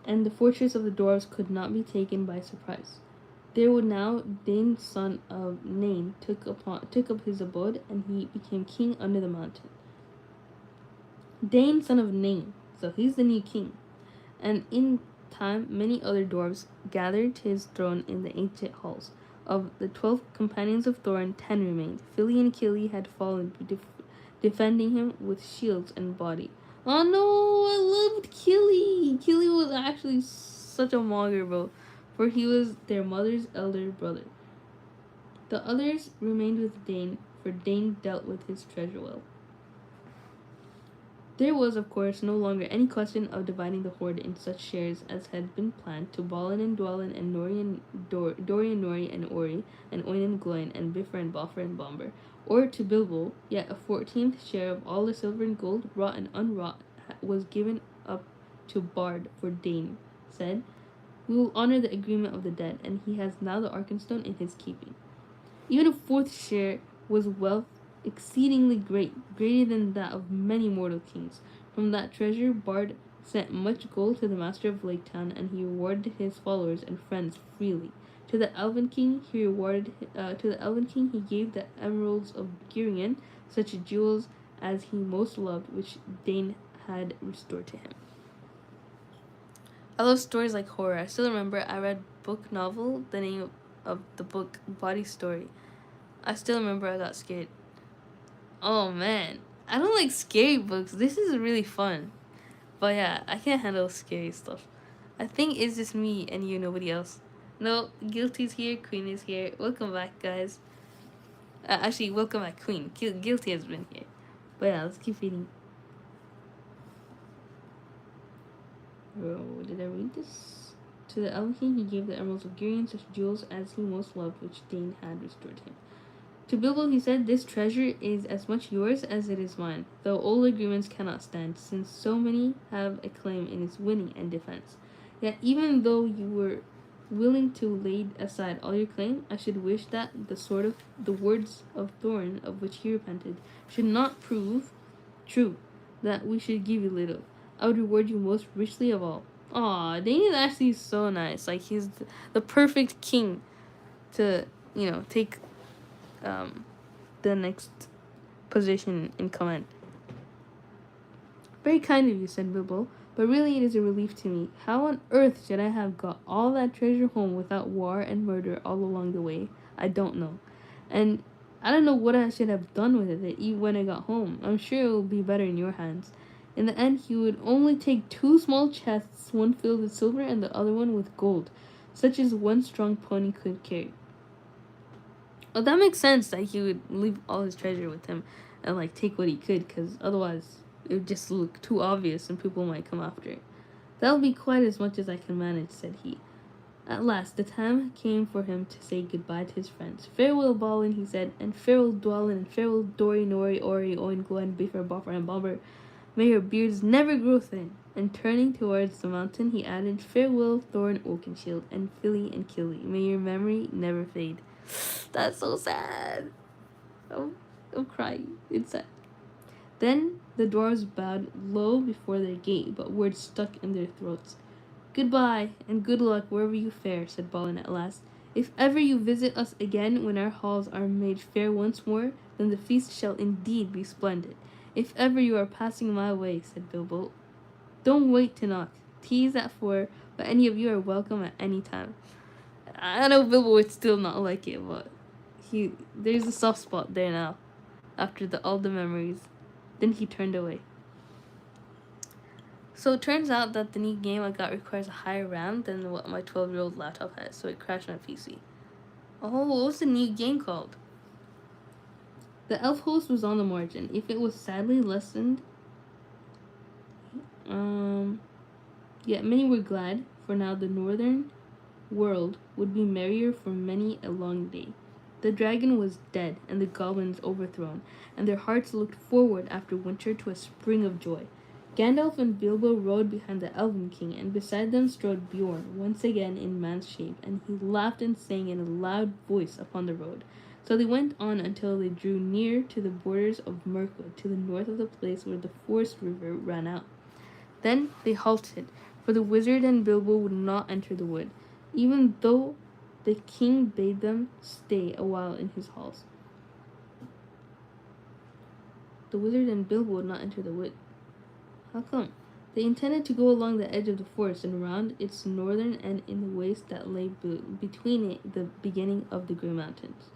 and the fortress of the dwarves could not be taken by surprise. There would now Dane, son of Nain, took up his abode, and he became king under the mountain. Dane, son of Nain, so he's the new king. And in time, many other dwarves gathered to his throne in the ancient halls. Of the 12 companions of Thorin, 10 remained. Fili and Kili had fallen, defending him with shields and body. Oh no, I loved Kili. Kili was actually such a monger, bro, for he was their mother's elder brother. The others remained with Dane, for Dane dealt with his treasure well. There was, of course, no longer any question of dividing the hoard in such shares as had been planned to Balin and Dwalin and Nori and Dori and Nori and Ori and Oin and Gloin and Bifur and Boffer and Bomber, or to Bilbo. Yet a 14th share of all the silver and gold, wrought and unwrought, was given up to Bard, for Dane said, We will honor the agreement of the dead, and he has now the Arkenstone in his keeping. Even a fourth share was wealth exceedingly great, greater than that of many mortal kings. From that treasure, Bard sent much gold to the master of Lake Town, and he rewarded his followers and friends freely. To the Elven King, he gave the emeralds of Girion, such jewels as he most loved, which Dane had restored to him. I love stories like horror. I still remember I read book novel, the name of the book Body Story. I still remember I got scared. Oh man, I don't like scary books. This is really fun. But yeah, I can't handle scary stuff. I think it's just me and you, nobody else. No, Guilty's here, Queen is here. Welcome back, guys. Actually, welcome back, Queen. Guilty has been here. But yeah, let's keep reading. Oh, did I read this? To the Elven King, he gave the emeralds of Girion, such jewels as he most loved, which Dane had restored him. To Bilbo he said, "This treasure is as much yours as it is mine, though old agreements cannot stand, since so many have a claim in its winning and defense. Yet even though you were willing to lay aside all your claim, I should wish that the words of Thorin, of which he repented, should not prove true, that we should give you little. I would reward you most richly of all." Aw, Dane is actually so nice. Like, he's the perfect king to, take the next position in command. "Very kind of you," said Bilbo, "but really it is a relief to me. How on earth should I have got all that treasure home without war and murder all along the way? I don't know. And I don't know what I should have done with it when I got home. I'm sure it will be better in your hands." In the end, he would only take 2 small chests, one filled with silver and the other one with gold, such as one strong pony could carry. Well, that makes sense that he would leave all his treasure with him and take what he could, because otherwise it would just look too obvious and people might come after it. "That'll be quite as much as I can manage," said he. At last the time came for him to say goodbye to his friends. "Farewell, Balin," he said, "and farewell, Dwalin, and farewell, Dori, Nori, Ori, Oin, Gwen, Biffer, Boffer, and Bobber. May your beards never grow thin." And turning towards the mountain, he added, "Farewell, Thorin Oakenshield, and Fili and Kili. May your memory never fade." That's so sad. I'm crying. It's sad. Then the dwarves bowed low before their gate, but words stuck in their throats. "Goodbye, and good luck wherever you fare," said Balin at last. "If ever you visit us again when our halls are made fair once more, then the feast shall indeed be splendid. If ever you are passing my way," said Bilbo, "don't wait to knock. Tea is at 4, but any of you are welcome at any time." I know Bilbo would still not like it, but there's a soft spot there now, after all the memories. Then he turned away. So it turns out that the new game I got requires a higher RAM than what my 12-year-old laptop has, so it crashed my PC. Oh, what was the new game called? The elf host was on the margin. If it was sadly lessened, yet many were glad, for now the northern world would be merrier for many a long day. The dragon was dead and the goblins overthrown, and their hearts looked forward after winter to a spring of joy. Gandalf and Bilbo rode behind the Elven King, and beside them strode Bjorn, once again in man's shape, and he laughed and sang in a loud voice upon the road. So they went on until they drew near to the borders of Mirkwood, to the north of the place where the Forest River ran out. Then they halted, for the wizard and Bilbo would not enter the wood, even though the king bade them stay a while in his halls. The wizard and Bilbo would not enter the wood. How come? They intended to go along the edge of the forest and around its northern end in the waste that lay between it the beginning of the Grey Mountains.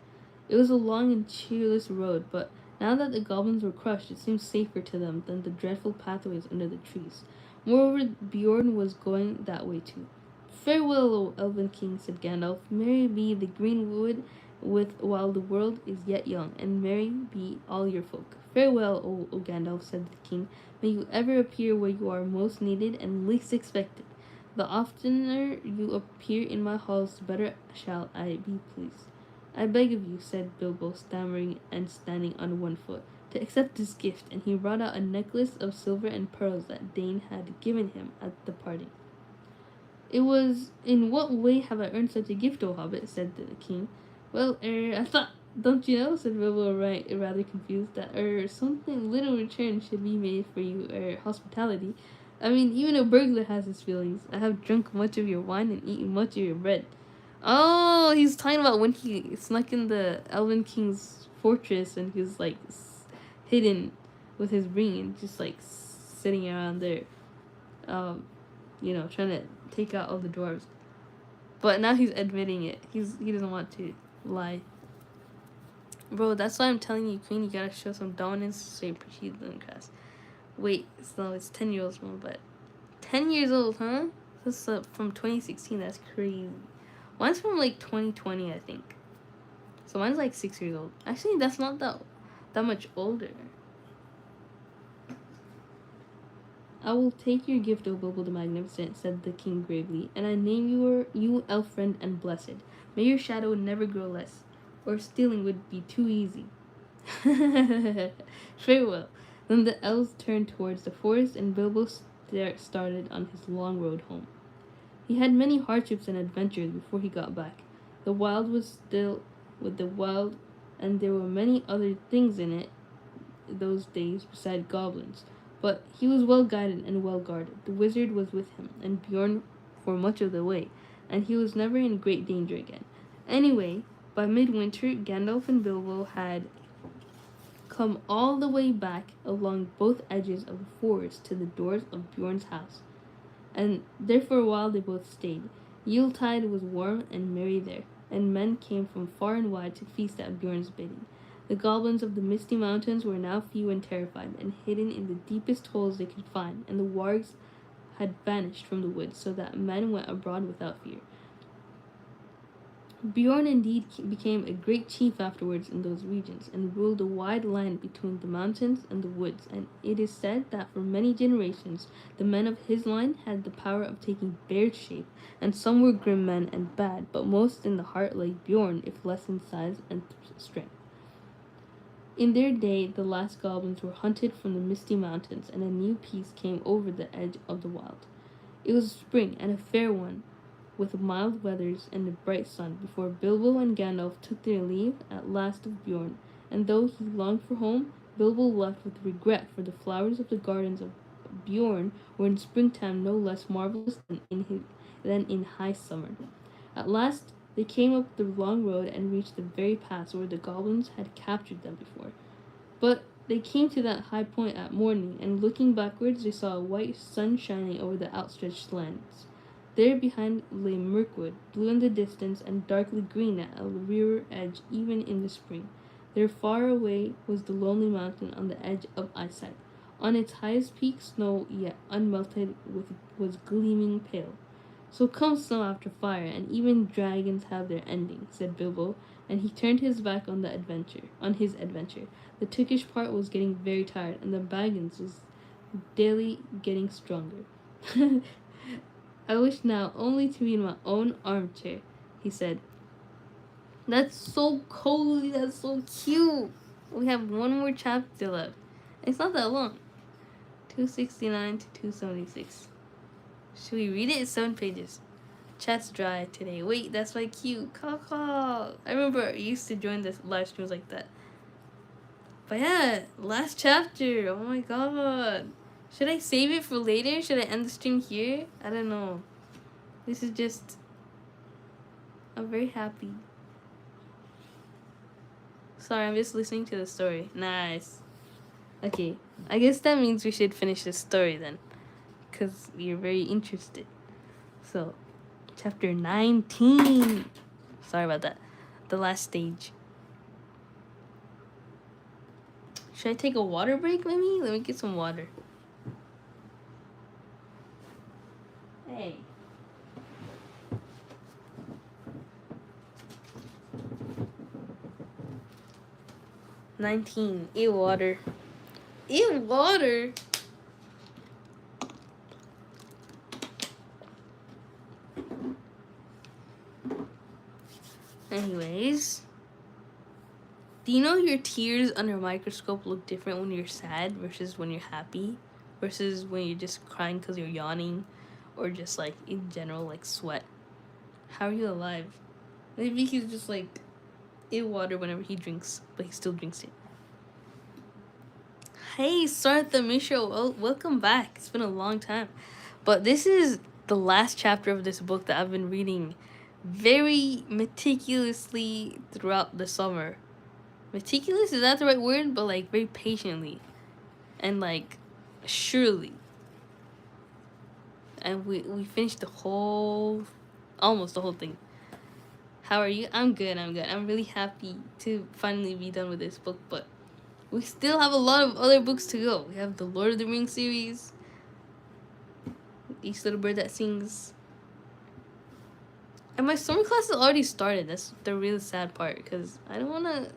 It was a long and cheerless road, but now that the goblins were crushed, it seemed safer to them than the dreadful pathways under the trees. Moreover, Bjorn was going that way too. "Farewell, O Elven King," said Gandalf. "Merry be the green wood while the world is yet young, and merry be all your folk." "Farewell, O Gandalf," said the king. "May you ever appear where you are most needed and least expected. The oftener you appear in my halls, the better shall I be pleased." "I beg of you," said Bilbo, stammering and standing on one foot, "to accept this gift," and he brought out a necklace of silver and pearls that Dane had given him at the parting. It was, "In what way have I earned such a gift, O Hobbit?" said the king. "Well, I thought, don't you know," said Bilbo, right, rather confused, "that, something little return should be made for you, hospitality. I mean, even a burglar has his feelings. I have drunk much of your wine and eaten much of your bread." Oh, he's talking about when he snuck in the Elven King's fortress and he was, like, hidden with his ring and just, like, sitting around there, trying to take out all the dwarves. But now he's admitting it. He doesn't want to lie. Bro, that's why I'm telling you, Queen, you gotta show some dominance so you appreciate the class. Wait, so it's 10 years old, but 10 years old, huh? That's from 2016. That's crazy. Mine's from like 2020, I think. So mine's like 6 years old. Actually, that's not that much older. "I will take your gift, O Bilbo the Magnificent," said the king gravely, "and I name you elf friend and blessed. May your shadow never grow less, or stealing would be too easy." Farewell. Then the elves turned towards the forest, and Bilbo started on his long road home. He had many hardships and adventures before he got back. The wild was still with the wild, and there were many other things in it those days beside goblins. But he was well guided and well guarded. The wizard was with him, and Bjorn for much of the way, and he was never in great danger again. Anyway, by midwinter, Gandalf and Bilbo had come all the way back along both edges of the forest to the doors of Bjorn's house, and there for a while they both stayed. Yuletide was warm and merry there, and men came from far and wide to feast at Bjorn's bidding. The goblins of the Misty Mountains were now few and terrified, and hidden in the deepest holes they could find, and the wargs had vanished from the woods, so that men went abroad without fear. Bjorn indeed became a great chief afterwards in those regions, and ruled a wide land between the mountains and the woods, and it is said that for many generations the men of his line had the power of taking bear shape, and some were grim men and bad, but most in the heart like Bjorn, if less in size and strength. In their day, the last goblins were hunted from the Misty Mountains, and a new peace came over the edge of the wild. It was spring, and a fair one, with mild weathers and a bright sun, before Bilbo and Gandalf took their leave at last of Bjorn, and though he longed for home, Bilbo left with regret, for the flowers of the gardens of Bjorn were in springtime no less marvelous than in high summer. At last they came up the long road and reached the very pass where the goblins had captured them before. But they came to that high point at morning, and looking backwards they saw a white sun shining over the outstretched lands. There behind lay Mirkwood, blue in the distance and darkly green at a rear edge even in the spring. There far away was the lonely mountain on the edge of eyesight. On its highest peak, snow yet unmelted was gleaming pale. "So comes snow after fire, and even dragons have their ending," said Bilbo, and he turned his back on his adventure. The Tookish part was getting very tired, and the Baggins was daily getting stronger. "I wish now only to be in my own armchair," he said. That's so cozy, that's so cute. We have one more chapter left. It's not that long. 269 to 276. Should we read it? It's 7 pages. Chat's dry today. Wait, that's my cute. Caw. I remember I used to join the live streams like that. But yeah, last chapter. Oh my god. Should I save it for later? Should I end the stream here? I don't know. This is just... I'm very happy. Sorry, I'm just listening to the story. Nice. Okay, I guess that means we should finish the story then, because you're very interested. So, chapter 19. Sorry about that. The last stage. Should I take a water break, maybe? Let me get some water. Hey. $19. Ew, water. Ew, water. Anyways, do you know your tears under a microscope look different when you're sad versus when you're happy, versus when you're just crying because you're yawning, or just like in general like sweat. How are you alive? Maybe he's just like in water whenever he drinks, but he still drinks it. Hey, Sartha Misha, welcome back. It's been a long time. But this is the last chapter of this book that I've been reading very meticulously throughout the summer. Meticulous, is that the right word? But like very patiently and like surely. And we finished almost the whole thing. How are you? I'm good. I'm really happy to finally be done with this book, but we still have a lot of other books to go. We have the Lord of the Rings series, Each Little Bird That Sings. And my summer class has already started. That's the really sad part, because I don't want to...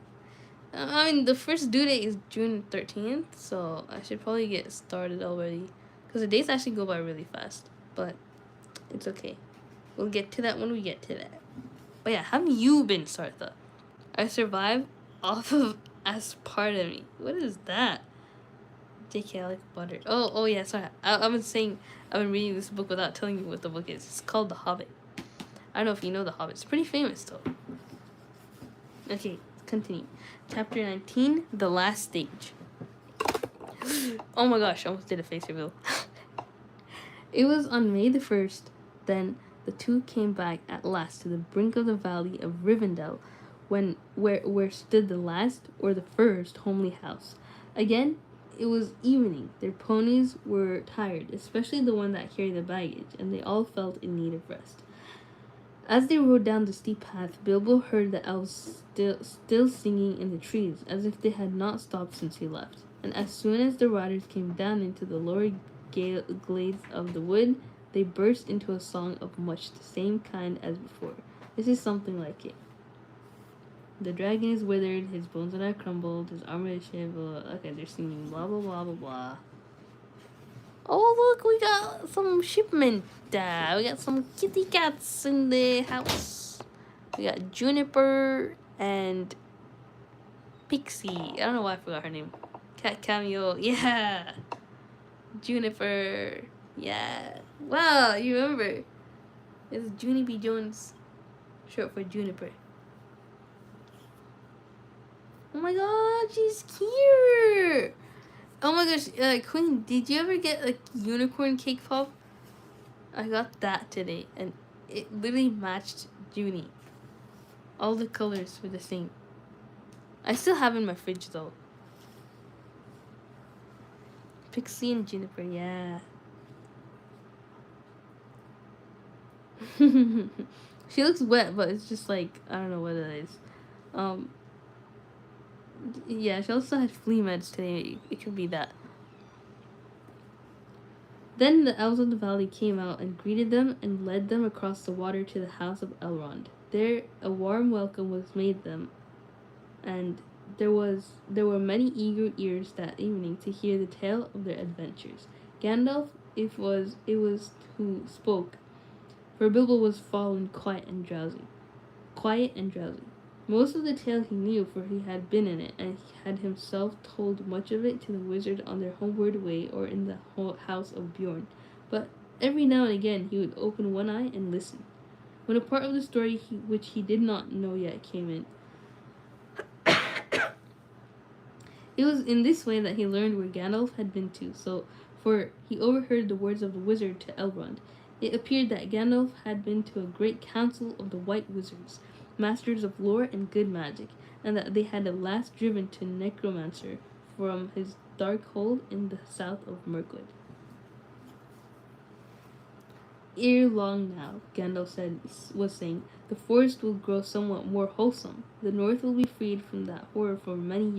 I mean, the first due date is June 13th, so I should probably get started already. Because the days actually go by really fast, but it's okay. We'll get to that when we get to that. But yeah, how have you been, Sartha? I survived off of As Part of Me. What is that? JK, I like butter. Oh yeah, sorry. I've been reading this book without telling you what the book is. It's called The Hobbit. I don't know if you know The Hobbit. It's pretty famous though. Okay, let's continue. Chapter 19, The Last Stage. Oh my gosh, I almost did a face reveal. It was on May the 1st, then the two came back at last to the brink of the valley of Rivendell, where stood the last or the first homely house. Again, it was evening. Their ponies were tired, especially the one that carried the baggage, and they all felt in need of rest. As they rode down the steep path, Bilbo heard the elves still singing in the trees, as if they had not stopped since he left. And as soon as the riders came down into the lower glades of the wood, they burst into a song of much the same kind as before. This is something like it. The dragon is withered, his bones are crumbled, his armor is shivered. Okay, they're singing blah blah blah blah blah. Oh look, we got some shipment. We got some kitty cats in the house. We got Juniper and Pixie. I don't know why I forgot her name. Cat cameo. Yeah. Juniper. Yeah. Wow, you remember. It's Junie B. Jones. Short for Juniper. Oh my god, she's cute. Oh my gosh, Queen, did you ever get like unicorn cake pop? I got that today, and it literally matched Junie. All the colors were the same. I still have it in my fridge though. Pixie and Juniper, yeah. She looks wet, but it's just like, I don't know what it is. Yeah, she also had flea meds today. It could be that. Then the elves of the valley came out and greeted them and led them across the water to the house of Elrond. There a warm welcome was made them, and there were many eager ears that evening to hear the tale of their adventures. Gandalf it was who spoke, for Bilbo was fallen quiet and drowsy. Most of the tale he knew, for he had been in it, and he had himself told much of it to the wizard on their homeward way or in the house of Bjorn. But every now and again he would open one eye and listen. When a part of the story which he did not know yet came in, it was in this way that he learned where Gandalf had been to. For he overheard the words of the wizard to Elrond. It appeared that Gandalf had been to a great council of the White Wizards, masters of lore and good magic, and that they had at last driven to Necromancer from his dark hold in the south of Mirkwood. Ere long now, Gandalf was saying, the forest will grow somewhat more wholesome. The north will be freed from that horror for many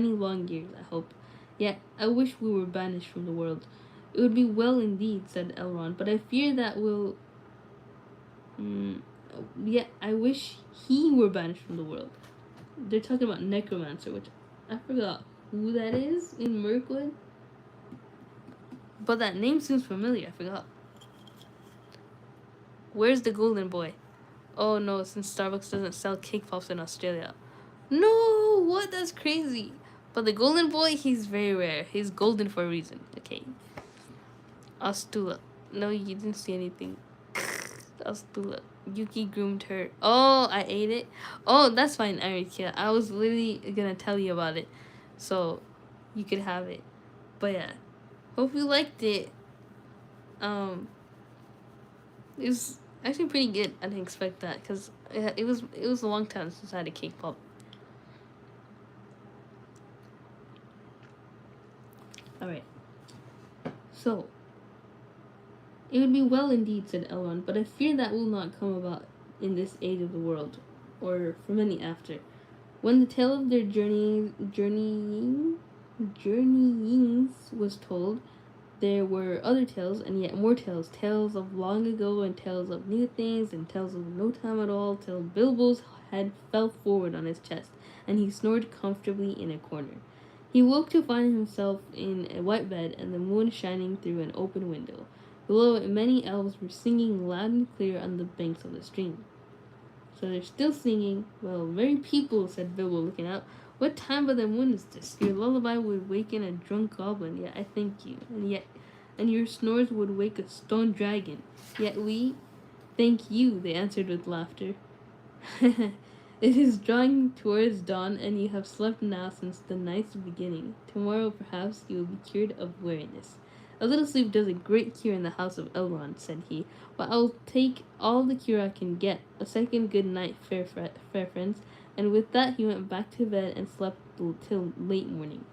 long years, I hope. Yet, I wish we were banished from the world. It would be well indeed, said Elrond, but I fear that will... Yet, I wish he were banished from the world. They're talking about Necromancer, which I forgot who that is in Mirkwood. But that name seems familiar, I forgot. Where's the golden boy? Oh no, since Starbucks doesn't sell cake pops in Australia. No, what? That's crazy. But the golden boy, he's very rare. He's golden for a reason. Okay. Astula. No, you didn't see anything. Astula. Yuki groomed her. Oh, I ate it. Oh, that's fine, Arikia. I was literally gonna tell you about it, so you could have it. But yeah, hope you liked it. Um, it was actually pretty good. I didn't expect that because it was a long time since I had a cake pop. All right, so it would be well indeed, said Elrond, but I fear that will not come about in this age of the world, or for many after. When the tale of their journeyings was told, there were other tales and yet more tales. Tales of long ago and tales of new things and tales of no time at all till Bilbo's head fell forward on his chest and he snored comfortably in a corner. He woke to find himself in a white bed and the moon shining through an open window. Below it, many elves were singing loud and clear on the banks of the stream. So they're still singing. Well, very people, said Bilbo, looking out. What time by the moon is this? Your lullaby would waken a drunk goblin, yet I thank you. And your snores would wake a stone dragon. Yet we thank you, they answered with laughter. It is drawing towards dawn, and you have slept now since the night's beginning. Tomorrow, perhaps, you will be cured of weariness. A little sleep does a great cure in the house of Elrond, said he, but I'll take all the cure I can get. A second good night, fair friends. And with that, he went back to bed and slept till late morning.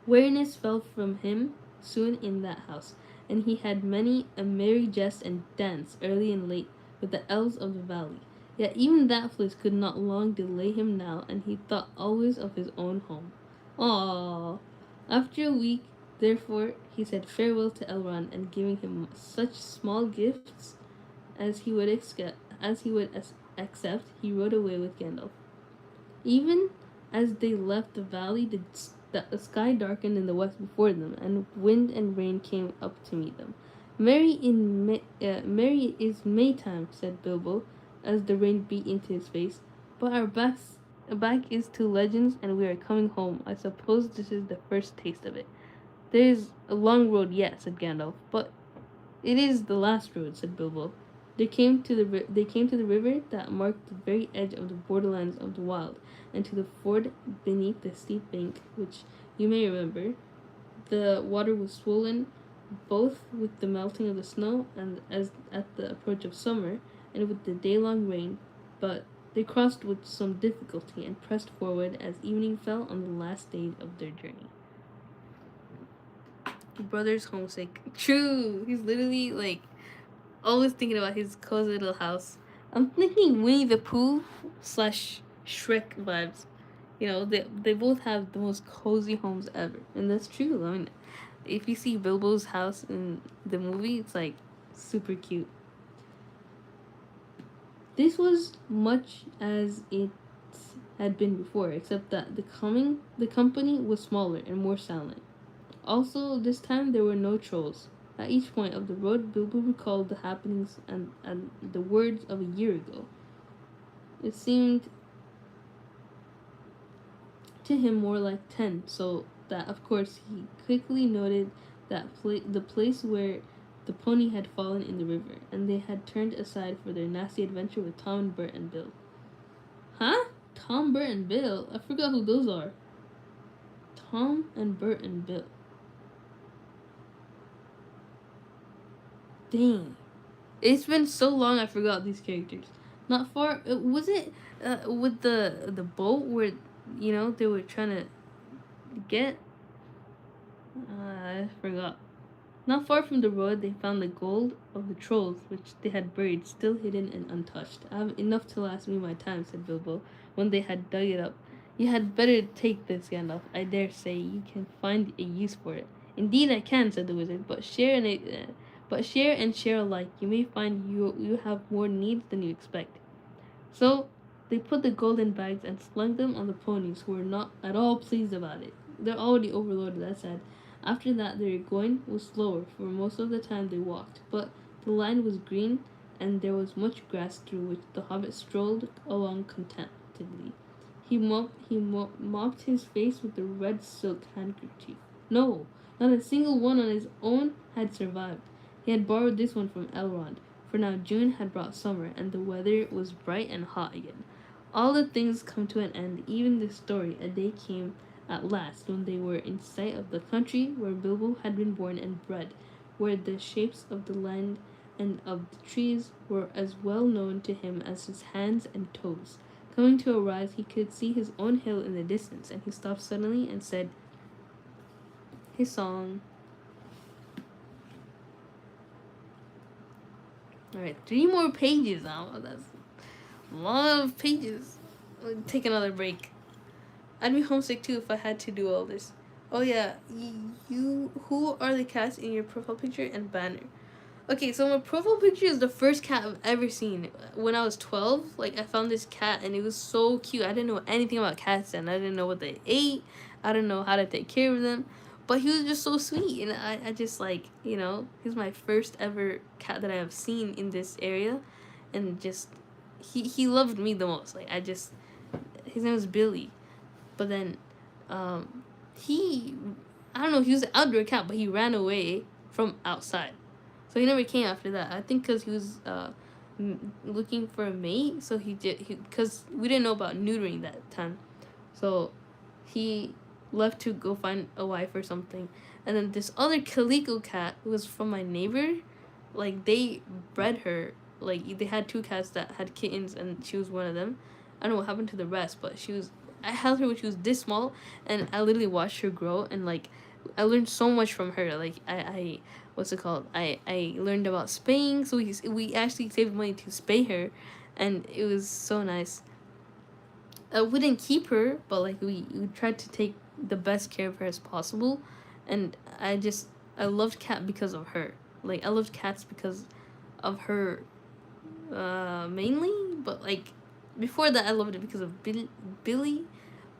Weariness fell from him soon in that house, and he had many a merry jest and dance early and late with the elves of the valley. Yet even that place could not long delay him now, and he thought always of his own home. Ah! After a week, therefore, he said farewell to Elrond, and giving him such small gifts as he would accept, he rode away with Gandalf. Even as they left the valley, the sky darkened in the west before them, and wind and rain came up to meet them. Merry is Maytime, said Bilbo, as the rain beat into his face. But our back is to legends, and we are coming home. I suppose this is the first taste of it. There is a long road yet, said Gandalf, but it is the last road, said Bilbo. They came to the river that marked the very edge of the borderlands of the wild, and to the ford beneath the steep bank, which you may remember. The water was swollen both with the melting of the snow and as at the approach of summer, and with the day-long rain, but they crossed with some difficulty and pressed forward as evening fell on the last days of their journey. Brother's homesick. True. He's literally like always thinking about his cozy little house. I'm thinking Winnie the Pooh slash Shrek vibes. You know, they both have the most cozy homes ever. And that's true. I mean, if you see Bilbo's house in the movie, it's like super cute. This was much as it had been before, except that the company was smaller and more silent. Also, this time there were no trolls. At each point of the road, Bilbo recalled the happenings and the words of a year ago. It seemed to him more like 10, so that, of course, he quickly noted that the place where the pony had fallen in the river, and they had turned aside for their nasty adventure with Tom and Bert and Bill. Huh? Tom, Bert, and Bill? I forgot who those are. Tom and Bert and Bill. Dang. It's been so long I forgot these characters. Not far was it with the boat where they were trying to get I forgot. Not far from the road they found the gold of the trolls which they had buried, still hidden and untouched. I have enough to last me my time, said Bilbo, when they had dug it up. You had better take this, Gandalf. I dare say you can find a use for it. Indeed I can, said the wizard, but share and share alike. You may find you have more needs than you expect. So they put the gold in bags and slung them on the ponies, who were not at all pleased about it. They're already overloaded, I said. After that their going was slower, for most of the time they walked, but the land was green and there was much grass through which the hobbit strolled along contentedly. He mopped his face with a red silk handkerchief. No, not a single one on his own had survived. He had borrowed this one from Elrond, for now June had brought summer, and the weather was bright and hot again. All the things come to an end, even this story. A day came at last when they were in sight of the country where Bilbo had been born and bred, where the shapes of the land and of the trees were as well known to him as his hands and toes. Coming to a rise, he could see his own hill in the distance, and he stopped suddenly and said his song. Alright, 3 more pages now. That's a lot of pages. I'll take another break. I'd be homesick too if I had to do all this. Oh yeah, you. Who are the cats in your profile picture and banner? Okay, so my profile picture is the first cat I've ever seen. When I was 12, like I found this cat and it was so cute. I didn't know anything about cats and I didn't know what they ate. I didn't know how to take care of them. But he was just so sweet, and I just like, he's my first ever cat that I have seen in this area, and just he loved me the most. Like his name was Billy, but then he I don't know, he was an outdoor cat, but he ran away from outside, so he never came after that. I think because he was looking for a mate, so because we didn't know about neutering that time, so he left to go find a wife or something. And then this other calico cat who was from my neighbor, like they bred her. Like they had 2 cats that had kittens and she was one of them. I don't know what happened to the rest, but I held her when she was this small, and I literally watched her grow, and like I learned so much from her. Like I what's it called? I learned about spaying, so we actually saved money to spay her, and it was so nice. We didn't keep her, but like we tried to take the best care of her as possible, and I loved cat because of her. Like I loved cats because of her mainly, but like before that I loved it because of Billy,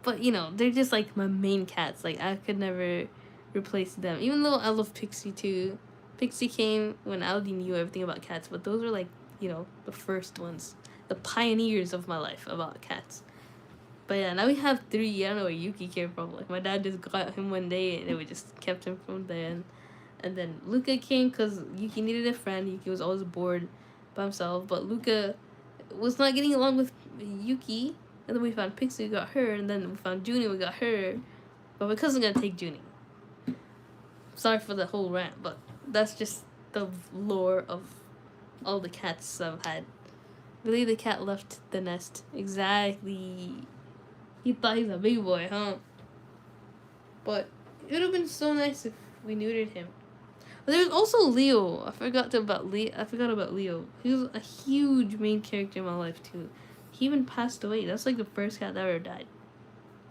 but they're just like my main cats. Like I could never replace them, even though I love Pixie too. Pixie came when I already knew everything about cats, but those were like the first ones, the pioneers of my life about cats. But yeah, now we have 3. I don't know where Yuki came from. Like my dad just got him one day, and we just kept him from then. And then Luca came because Yuki needed a friend. Yuki was always bored by himself, but Luca was not getting along with Yuki. And then we found Pixie, we got her, and then we found Junie, we got her. But my cousin's gonna take Junie. Sorry for the whole rant, but that's just the lore of all the cats I've had. Really, the cat left the nest. Exactly. He thought he's a big boy, huh? But it would have been so nice if we neutered him. But there's also Leo. I forgot about Leo. He was a huge main character in my life too. He even passed away. That's like the first cat that ever died.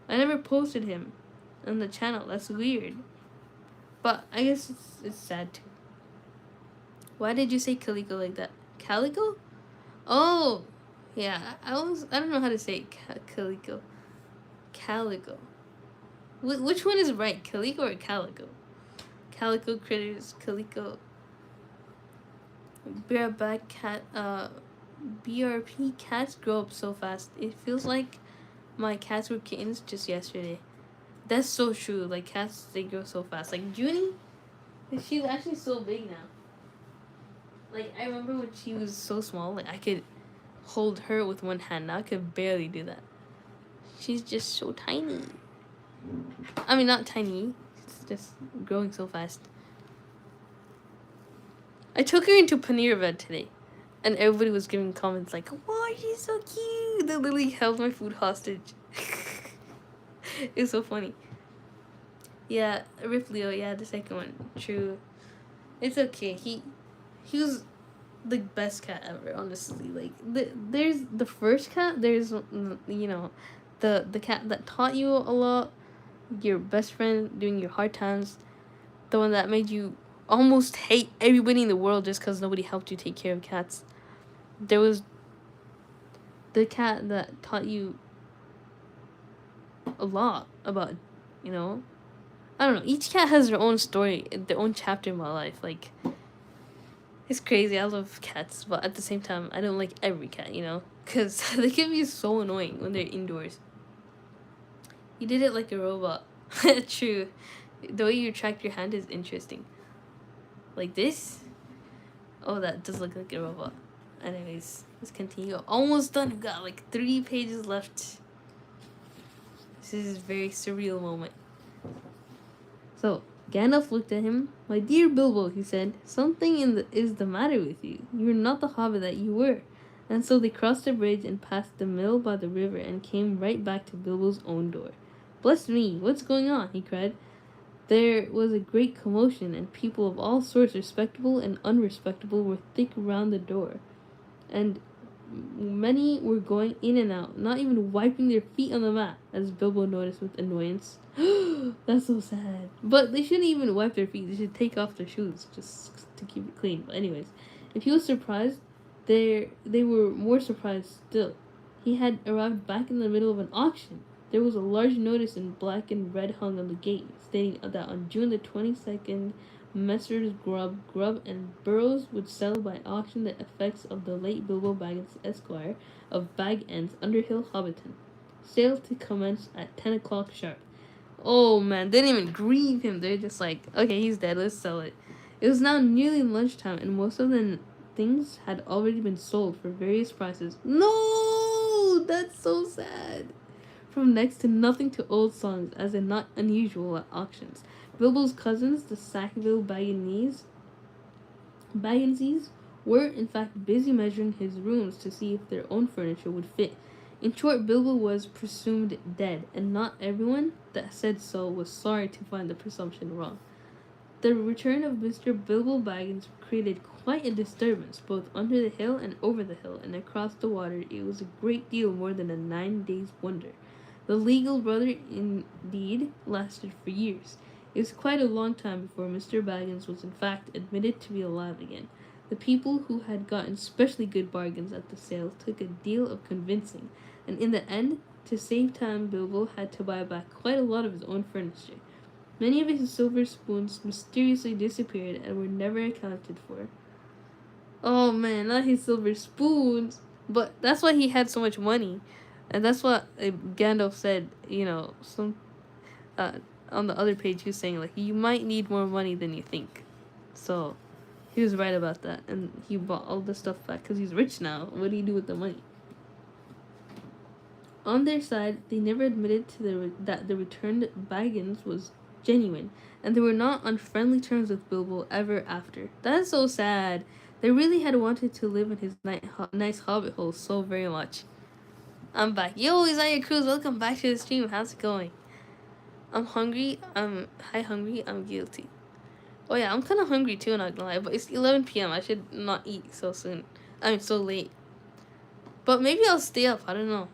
I never posted him on the channel. That's weird. But I guess it's sad too. Why did you say Calico like that? Calico? Oh, yeah. I don't know how to say Calico. Calico. Which one is right, Calico or Calico? Calico critters, Calico. Bareback cat. BRP cats grow up so fast. It feels like my cats were kittens just yesterday. That's so true. Like cats, they grow so fast. Like Junie, she's actually so big now. Like I remember when she was so small. Like I could hold her with one hand. Now I could barely do that. She's just so tiny. I mean, not tiny. It's just growing so fast. I took her into Paneer Bed today, and everybody was giving comments like, "Wow, she's so cute." They literally held my food hostage. It was so funny. Yeah, Rip Leo. Yeah, the second one. True. It's okay. He was the best cat ever. Honestly, like there's the first cat. There's the cat that taught you a lot. Your best friend during your hard times. The one that made you almost hate everybody in the world just because nobody helped you take care of cats. There was the cat that taught you a lot about, I don't know. Each cat has their own story, their own chapter in my life. Like, it's crazy. I love cats, but at the same time, I don't like every cat, because they can be so annoying when they're indoors. You did it like a robot. True. The way you retract your hand is interesting. Like this. Oh, that does look like a robot. Anyways, let's continue. Almost done. We've got like 3 pages left. This is a very surreal moment. So, Gandalf looked at him. "My dear Bilbo," he said, "something is the matter with you. You're not the hobbit that you were." And so they crossed the bridge and passed the mill by the river and came right back to Bilbo's own door. "Bless me, what's going on?" he cried. There was a great commotion, and people of all sorts, respectable and unrespectable, were thick round the door. And many were going in and out, not even wiping their feet on the mat, as Bilbo noticed with annoyance. That's so sad. But they shouldn't even wipe their feet. They should take off their shoes just to keep it clean. But anyways, if he was surprised, they were more surprised still. He had arrived back in the middle of an auction. There was a large notice in black and red hung on the gate, stating that on June the 22nd, Messrs. Grubb and Burrows would sell by auction the effects of the late Bilbo Baggins, Esquire, of Bag Ends, Underhill, Hobbiton. Sale to commence at 10 o'clock sharp. Oh man, they didn't even grieve him. They're just like, okay, he's dead, let's sell it. It was now nearly lunchtime, and most of the things had already been sold for various prices. No! That's so sad. From next to nothing to old songs, as in not unusual at auctions. Bilbo's cousins, the Sackville Bagginses, were in fact busy measuring his rooms to see if their own furniture would fit. In short, Bilbo was presumed dead, and not everyone that said so was sorry to find the presumption wrong. The return of Mr. Bilbo Baggins created quite a disturbance, both under the hill and over the hill, and across the water. It was a great deal more than a 9 days' wonder. The legal brother, indeed, lasted for years. It was quite a long time before Mr. Baggins was in fact admitted to be alive again. The people who had gotten specially good bargains at the sales took a deal of convincing, and in the end, to save time, Bilbo had to buy back quite a lot of his own furniture. Many of his silver spoons mysteriously disappeared and were never accounted for. Oh man, not his silver spoons! But that's why he had so much money. And that's what Gandalf said, on the other page he was saying, like, you might need more money than you think. So, he was right about that. And he bought all the stuff back because he's rich now. What do you do with the money? On their side, they never admitted that the returned Baggins was genuine, and they were not on friendly terms with Bilbo ever after. That's so sad. They really had wanted to live in his nice hobbit hole so very much. I'm back. Yo, Isaiah Cruz, welcome back to the stream. How's it going? I'm hungry. Hungry. I'm guilty. Oh yeah, I'm kind of hungry too, not gonna lie. But it's 11 p.m. I should not eat so soon. So late. But maybe I'll stay up. I don't know.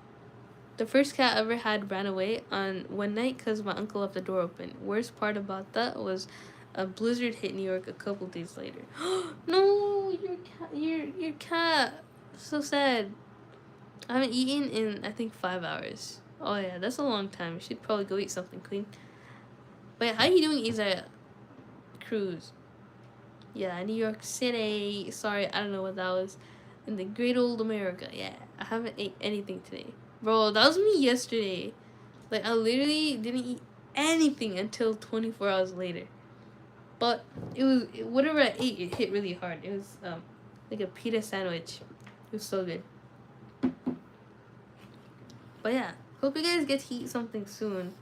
The first cat I ever had ran away on one night because my uncle left the door open. Worst part about that was a blizzard hit New York a couple days later. No, your cat. So sad. I haven't eaten in, I think, 5 hours. Oh yeah, that's a long time. You should probably go eat something clean. But yeah, how you doing, Isaiah Cruz? Yeah, New York City. Sorry, I don't know what that was. In the great old America. Yeah, I haven't ate anything today. Bro, that was me yesterday. Like, I literally didn't eat anything until 24 hours later. But whatever I ate, it hit really hard. It was like a pita sandwich. It was so good. But yeah, hope you guys get to eat something soon.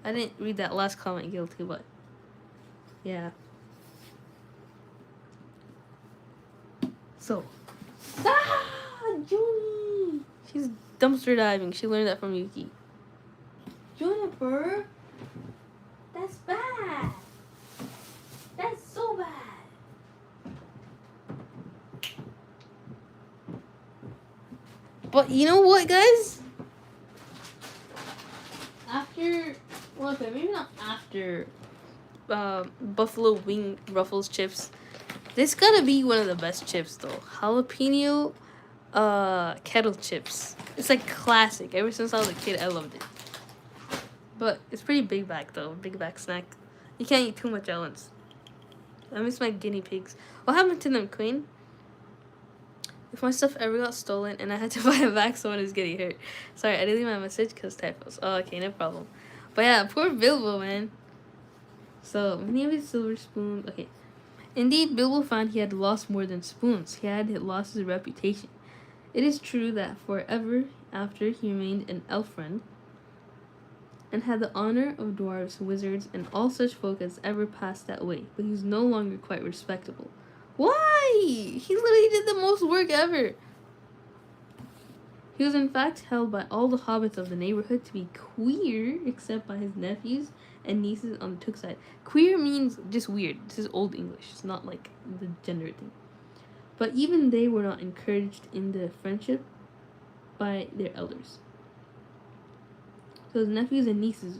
I didn't read that last comment, guilty, but yeah. So, Junie! She's dumpster diving. She learned that from Yuki. Juniper, that's bad. That's so bad. But you know what, guys? Maybe not after Buffalo Wing Ruffles chips. This gotta be one of the best chips, though. Jalapeno kettle chips. It's like classic. Ever since I was a kid, I loved it. But it's pretty big bag, though. Big bag snack. You can't eat too much at once. I miss my guinea pigs. What happened to them, Queen? If my stuff ever got stolen and I had to buy it back, someone is getting hurt. Sorry, I deleted my message because typos. Oh, okay, no problem. But yeah, poor Bilbo, man. So, my name is Silver Spoon. Okay. Indeed, Bilbo found he had lost more than spoons. He had lost his reputation. It is true that forever after he remained an elf friend and had the honor of dwarves, wizards, and all such folk as ever passed that way, but he was no longer quite respectable. Why? He literally did the most work ever. He was in fact held by all the hobbits of the neighborhood to be queer, except by his nephews and nieces on the Took side. Queer means just weird. This is Old English. It's not like the gender thing. But even they were not encouraged in the friendship by their elders. So his nephews and nieces.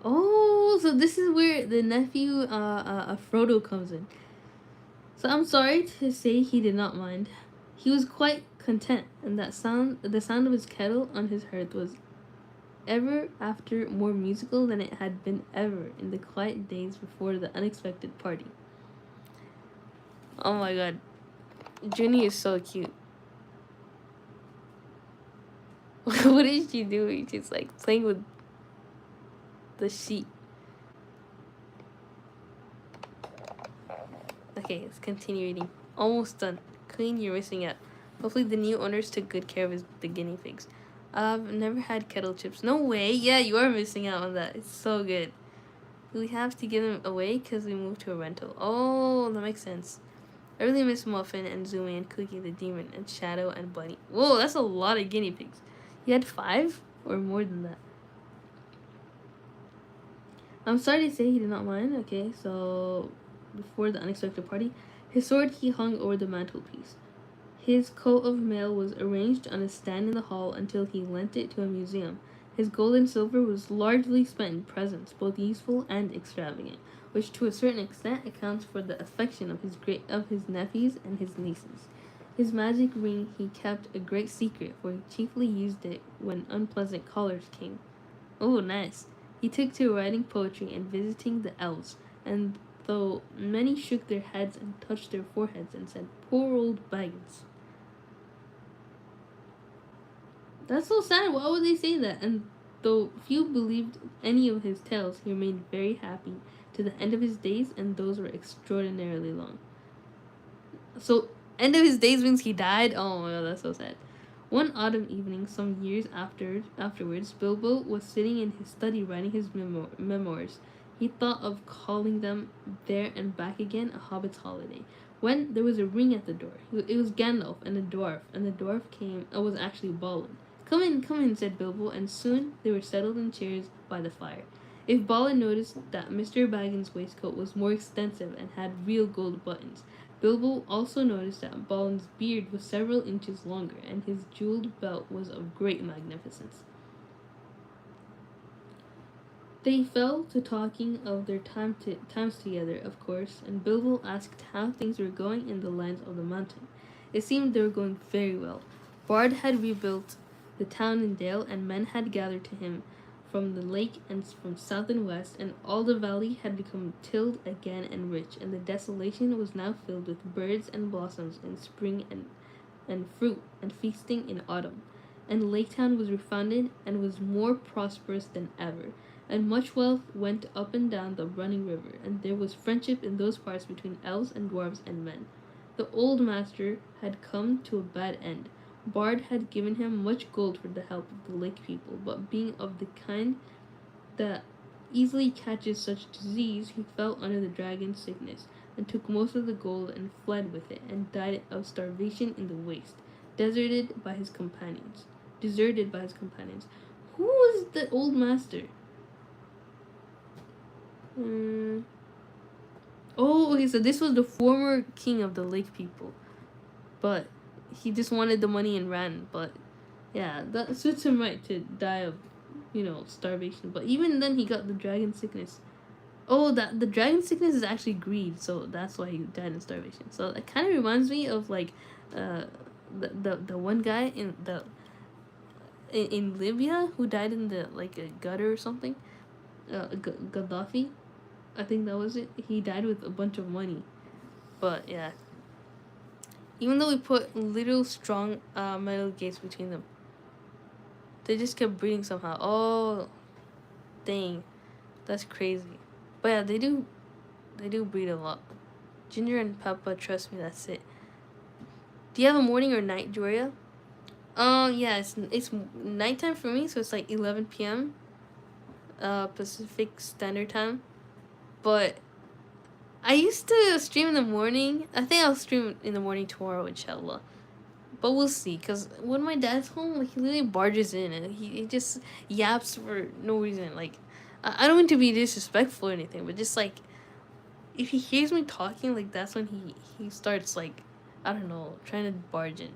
Oh, so this is where the nephew Frodo comes in. So I'm sorry to say he did not mind. He was quite content, and the sound of his kettle on his hearth was ever after more musical than it had been ever in the quiet days before the unexpected party. Oh my god. Ginny is so cute. What is she doing? She's like playing with the sheep. Okay, let's continue reading. Almost done. Queen, you're missing out. Hopefully the new owners took good care of the guinea pigs. I've never had kettle chips. No way. Yeah, you are missing out on that. It's so good. We have to give them away because we moved to a rental. Oh, that makes sense. I really miss Muffin and Zoomy and Cookie the Demon and Shadow and Bunny. Whoa, that's a lot of guinea pigs. You had 5 or more than that? I'm sorry to say he did not mind. Okay, so before the unexpected party, his sword he hung over the mantelpiece. His coat of mail was arranged on a stand in the hall until he lent it to a museum. His gold and silver was largely spent in presents, both useful and extravagant, which to a certain extent accounts for the affection of his nephews and his nieces. His magic ring he kept a great secret, for he chiefly used it when unpleasant callers came. Oh, nice. He took to writing poetry and visiting the elves, and though many shook their heads and touched their foreheads and said, "Poor old Baggins." That's so sad. Why would they say that? And though few believed any of his tales, he remained very happy to the end of his days, and those were extraordinarily long. So, end of his days means he died? Oh my god, that's so sad. One autumn evening, some years afterwards, Bilbo was sitting in his study writing his memoirs. He thought of calling them There and Back Again, A Hobbit's Holiday, when there was a ring at the door. It was Gandalf and a dwarf, and the dwarf was actually Balin. Come in, said Bilbo, and soon they were settled in chairs by the fire. If Balin noticed that Mr. Baggins' waistcoat was more extensive and had real gold buttons, Bilbo also noticed that Balin's beard was several inches longer, and his jeweled belt was of great magnificence. They fell to talking of their times together, of course, and Bilbo asked how things were going in the lands of the mountain. It seemed they were going very well. Bard had rebuilt the town in Dale, and men had gathered to him from the lake and from south and west, and all the valley had become tilled again and rich, and the desolation was now filled with birds and blossoms in spring and fruit and feasting in autumn. And Laketown was refounded and was more prosperous than ever, and much wealth went up and down the running river, and there was friendship in those parts between elves and dwarves and men. The old master had come to a bad end. Bard had given him much gold for the help of the lake people, but being of the kind that easily catches such disease, he fell under the dragon's sickness, and took most of the gold and fled with it, and died of starvation in the waste, deserted by his companions. Who was the old master? Oh, okay, so this was the former king of the lake people, but he just wanted the money and ran. But yeah, that suits him right to die of, starvation. But even then, he got the dragon sickness. Oh, that the dragon sickness is actually greed, so that's why he died in starvation. So it kind of reminds me of like, the one guy in Libya who died in the like a gutter or something. Gaddafi, I think that was it. He died with a bunch of money. But yeah, even though we put little strong metal gates between them, they just kept breeding somehow. Oh, Dang, that's crazy. But yeah, they do breed a lot. Ginger and Peppa, trust me, that's it. Do you have a morning or night, Joria? Yeah, it's nighttime for me, so it's like 11 p.m. Pacific Standard Time. But I used to stream in the morning. I think I'll stream in the morning tomorrow, inshallah. But we'll see, because when my dad's home, like, he literally barges in and he just yaps for no reason. Like, I don't mean to be disrespectful or anything, but just like, if he hears me talking, like, that's when he starts, like, I don't know, trying to barge in.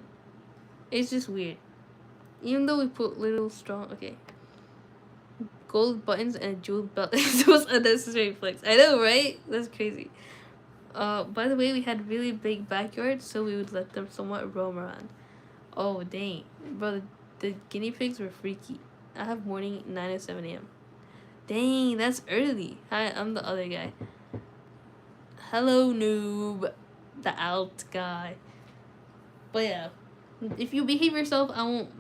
It's just weird. Even though we put little strong, okay, gold buttons and a jeweled belt, those unnecessary flex. I know, right? That's crazy. By the way, we had really big backyards, so we would let them somewhat roam around. Oh, dang. Bro, the guinea pigs were freaky. I have morning 9 to 7 a.m. Dang, that's early. Hi, I'm the other guy. Hello, noob. The alt guy. But yeah, if you behave yourself, I won't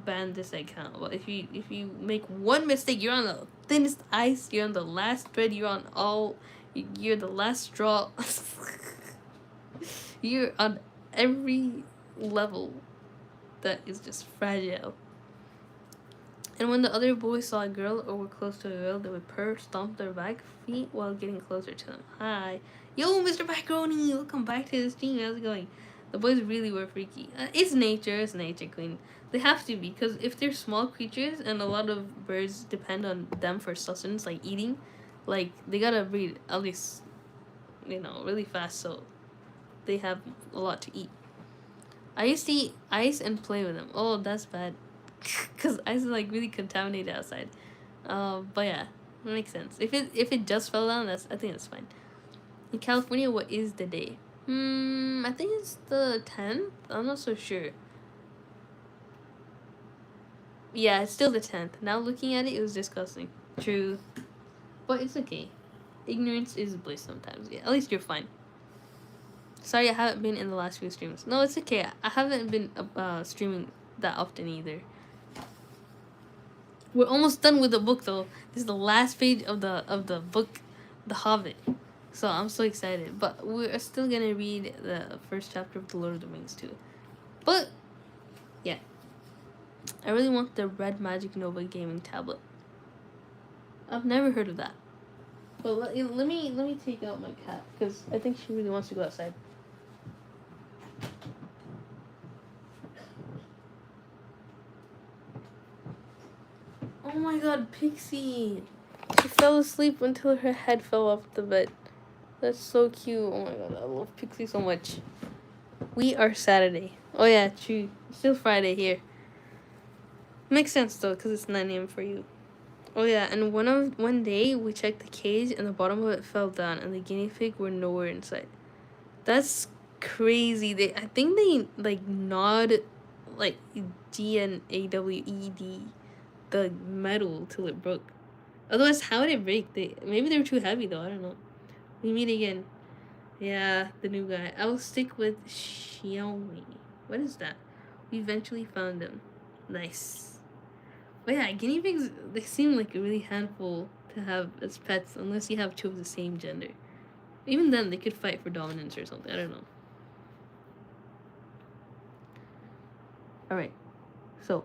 ban this account. But if you make one mistake, you're on the thinnest ice. You're on the last thread. You're the last straw. You're on every level that is just fragile. And when the other boys saw a girl or were close to a girl, they would purr, stomp their back feet while getting closer to them. Hi. Yo, Mr. Macaroni, welcome back to the stream. How's it going? The boys really were freaky. It's nature, Queen. They have to be, because if they're small creatures and a lot of birds depend on them for sustenance, like eating, like, they gotta breed at least, really fast, so they have a lot to eat. I used to eat ice and play with them. Oh, that's bad. Because ice is, like, really contaminated outside. But yeah, it makes sense. If it just fell down, I think that's fine. In California, what is the day? I think it's the 10th. I'm not so sure. Yeah, it's still the 10th. Now looking at it, it was disgusting. True. But it's okay. Ignorance is bliss sometimes. Yeah, at least you're fine. Sorry, I haven't been in the last few streams. No, it's okay. I haven't been streaming that often either. We're almost done with the book, though. This is the last page of the book, The Hobbit. So I'm so excited. But we're still gonna read the first chapter of The Lord of the Rings too. But yeah, I really want the Red Magic Nova gaming tablet. I've never heard of that. But let me take out my cat, because I think she really wants to go outside. Oh my god, Pixie! She fell asleep until her head fell off the bed. That's so cute. Oh my god, I love Pixie so much. We are Saturday. Oh yeah, true. It's still Friday here. Makes sense though, because it's 9 a.m. for you. Oh yeah, and one day we checked the cage and the bottom of it fell down and the guinea pig were nowhere in sight. That's crazy. I think they like gnawed like GNAWED the metal till it broke. Otherwise, how would it break? Maybe they were too heavy though. I don't know. We meet again. Yeah, the new guy. I will stick with Xiaomi. What is that? We eventually found him. Nice. But yeah, guinea pigs, they seem like a really handful to have as pets unless you have two of the same gender. Even then, they could fight for dominance or something. I don't know. Alright. So.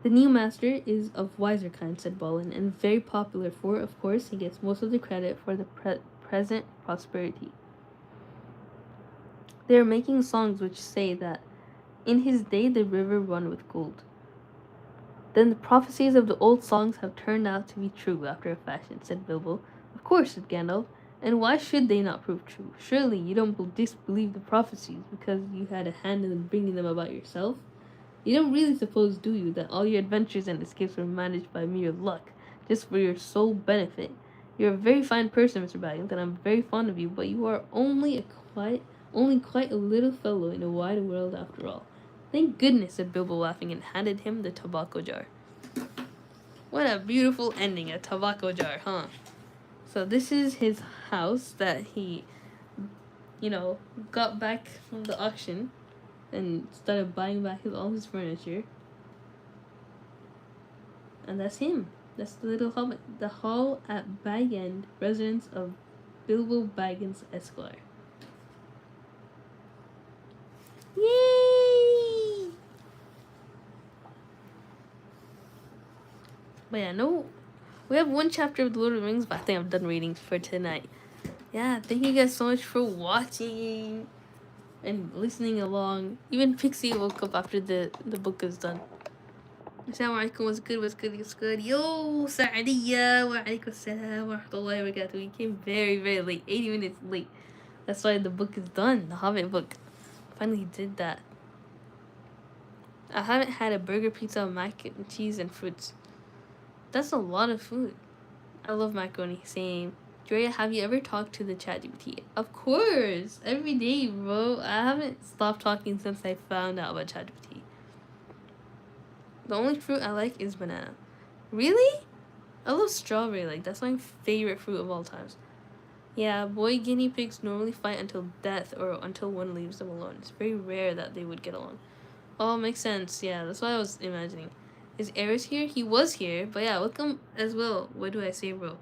The new master is of wiser kind, said Bolin, and very popular, for, of course, he gets most of the credit for the present prosperity. They are making songs which say that in his day the river run with gold. Then the prophecies of the old songs have turned out to be true after a fashion, said Bilbo. Of course, said Gandalf. And why should they not prove true? Surely you don't disbelieve the prophecies because you had a hand in bringing them about yourself? You don't really suppose, do you, that all your adventures and escapes were managed by mere luck, just for your sole benefit? You're a very fine person, Mr. Baggins, and I'm very fond of you, but you are only quite a little fellow in a wide world after all. Thank goodness, said Bilbo, laughing, and handed him the tobacco jar. What a beautiful ending, a tobacco jar, huh? So this is his house that he, got back from the auction and started buying back all his furniture. And that's him. That's the little hobbit. The hall at Bag End, residence of Bilbo Baggins Esquire. Yay! But yeah, no, we have one chapter of The Lord of the Rings, but I think I'm done reading for tonight. Yeah, thank you guys so much for watching and listening along. Even Pixie woke up after the book is done. Assalamu alaikum, what's good, what's good, what's good? Yo, Saadiya, wa alaikum assalam wa rahmatullahi wa barakatuh. We came very, very late, 80 minutes late. That's why the book is done, the Hobbit book. Finally did that. I haven't had a burger, pizza, mac and cheese, and fruits. That's a lot of food. I love macaroni, same. Drea, have you ever talked to the ChatGPT? Of course, every day, bro. I haven't stopped talking since I found out about ChatGPT. The only fruit I like is banana. Really? I love strawberry, like that's my favorite fruit of all times. Yeah, boy guinea pigs normally fight until death or until one leaves them alone. It's very rare that they would get along. Oh, makes sense. Yeah, that's what I was imagining. Is Eris here? He was here, but yeah, welcome as well. What do I say, bro?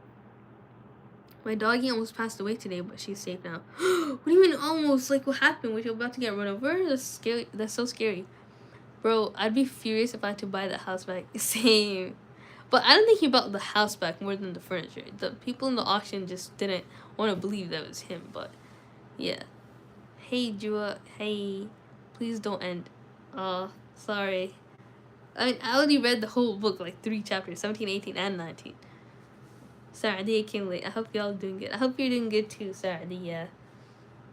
My doggy almost passed away today, but she's safe now. What do you mean almost? Like, what happened? Was you about to get run over? That's scary. That's so scary. Bro, I'd be furious if I had to buy that house back. Same. But I don't think he bought the house back more than the furniture. The people in the auction just didn't want to believe that was him, but yeah. Hey, Jua. Hey. Please don't end. Sorry. I mean, I already read the whole book, like 3 chapters, 17, 18, and 19. Sorry, I came late. I hope y'all doing good. I hope you're doing good too, Saturday, yeah.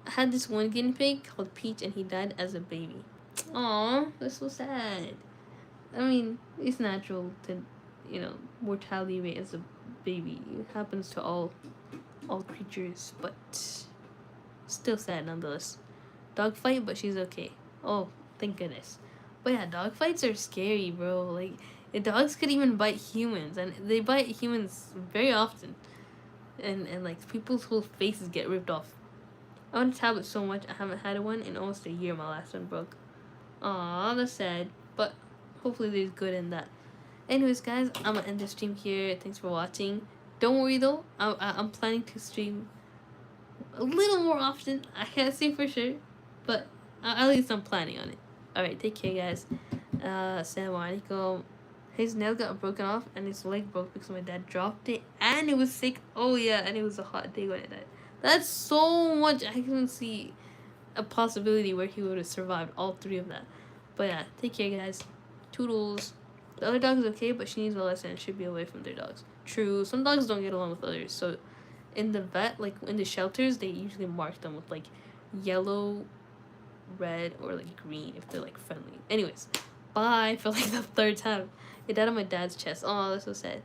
I had this one guinea pig called Peach, and he died as a baby. Aw, that's so sad. I mean, it's natural to, you know, mortality rate as a baby. It happens to all creatures, but still sad nonetheless. Dog fight, but she's okay. Oh, thank goodness. But yeah, dog fights are scary, bro. Like, the dogs could even bite humans, and they bite humans very often. And like, people's whole faces get ripped off. I want a tablet so much. I haven't had one in almost a year. My last one broke. Aw, that's sad. But hopefully there's good in that. Anyways, guys, I'm gonna end the stream here. Thanks for watching. Don't worry though. I'm planning to stream a little more often. I can't say for sure, but at least I'm planning on it. Alright, take care, guys. Assalamu alaikum. His nail got broken off and his leg broke because my dad dropped it and it was sick. Oh yeah, and it was a hot day when it died. That's so much. I can see a possibility where he would have survived all 3 of that. But yeah, take care, guys. Toodles. The other dog is okay, but she needs a lesson and should be away from their dogs. True, some dogs don't get along with others. So in the vet, like in the shelters, they usually mark them with like yellow, red, or like green if they're like friendly. Anyways, bye for like the 3rd time. It died on my dad's chest. Oh, that's so sad.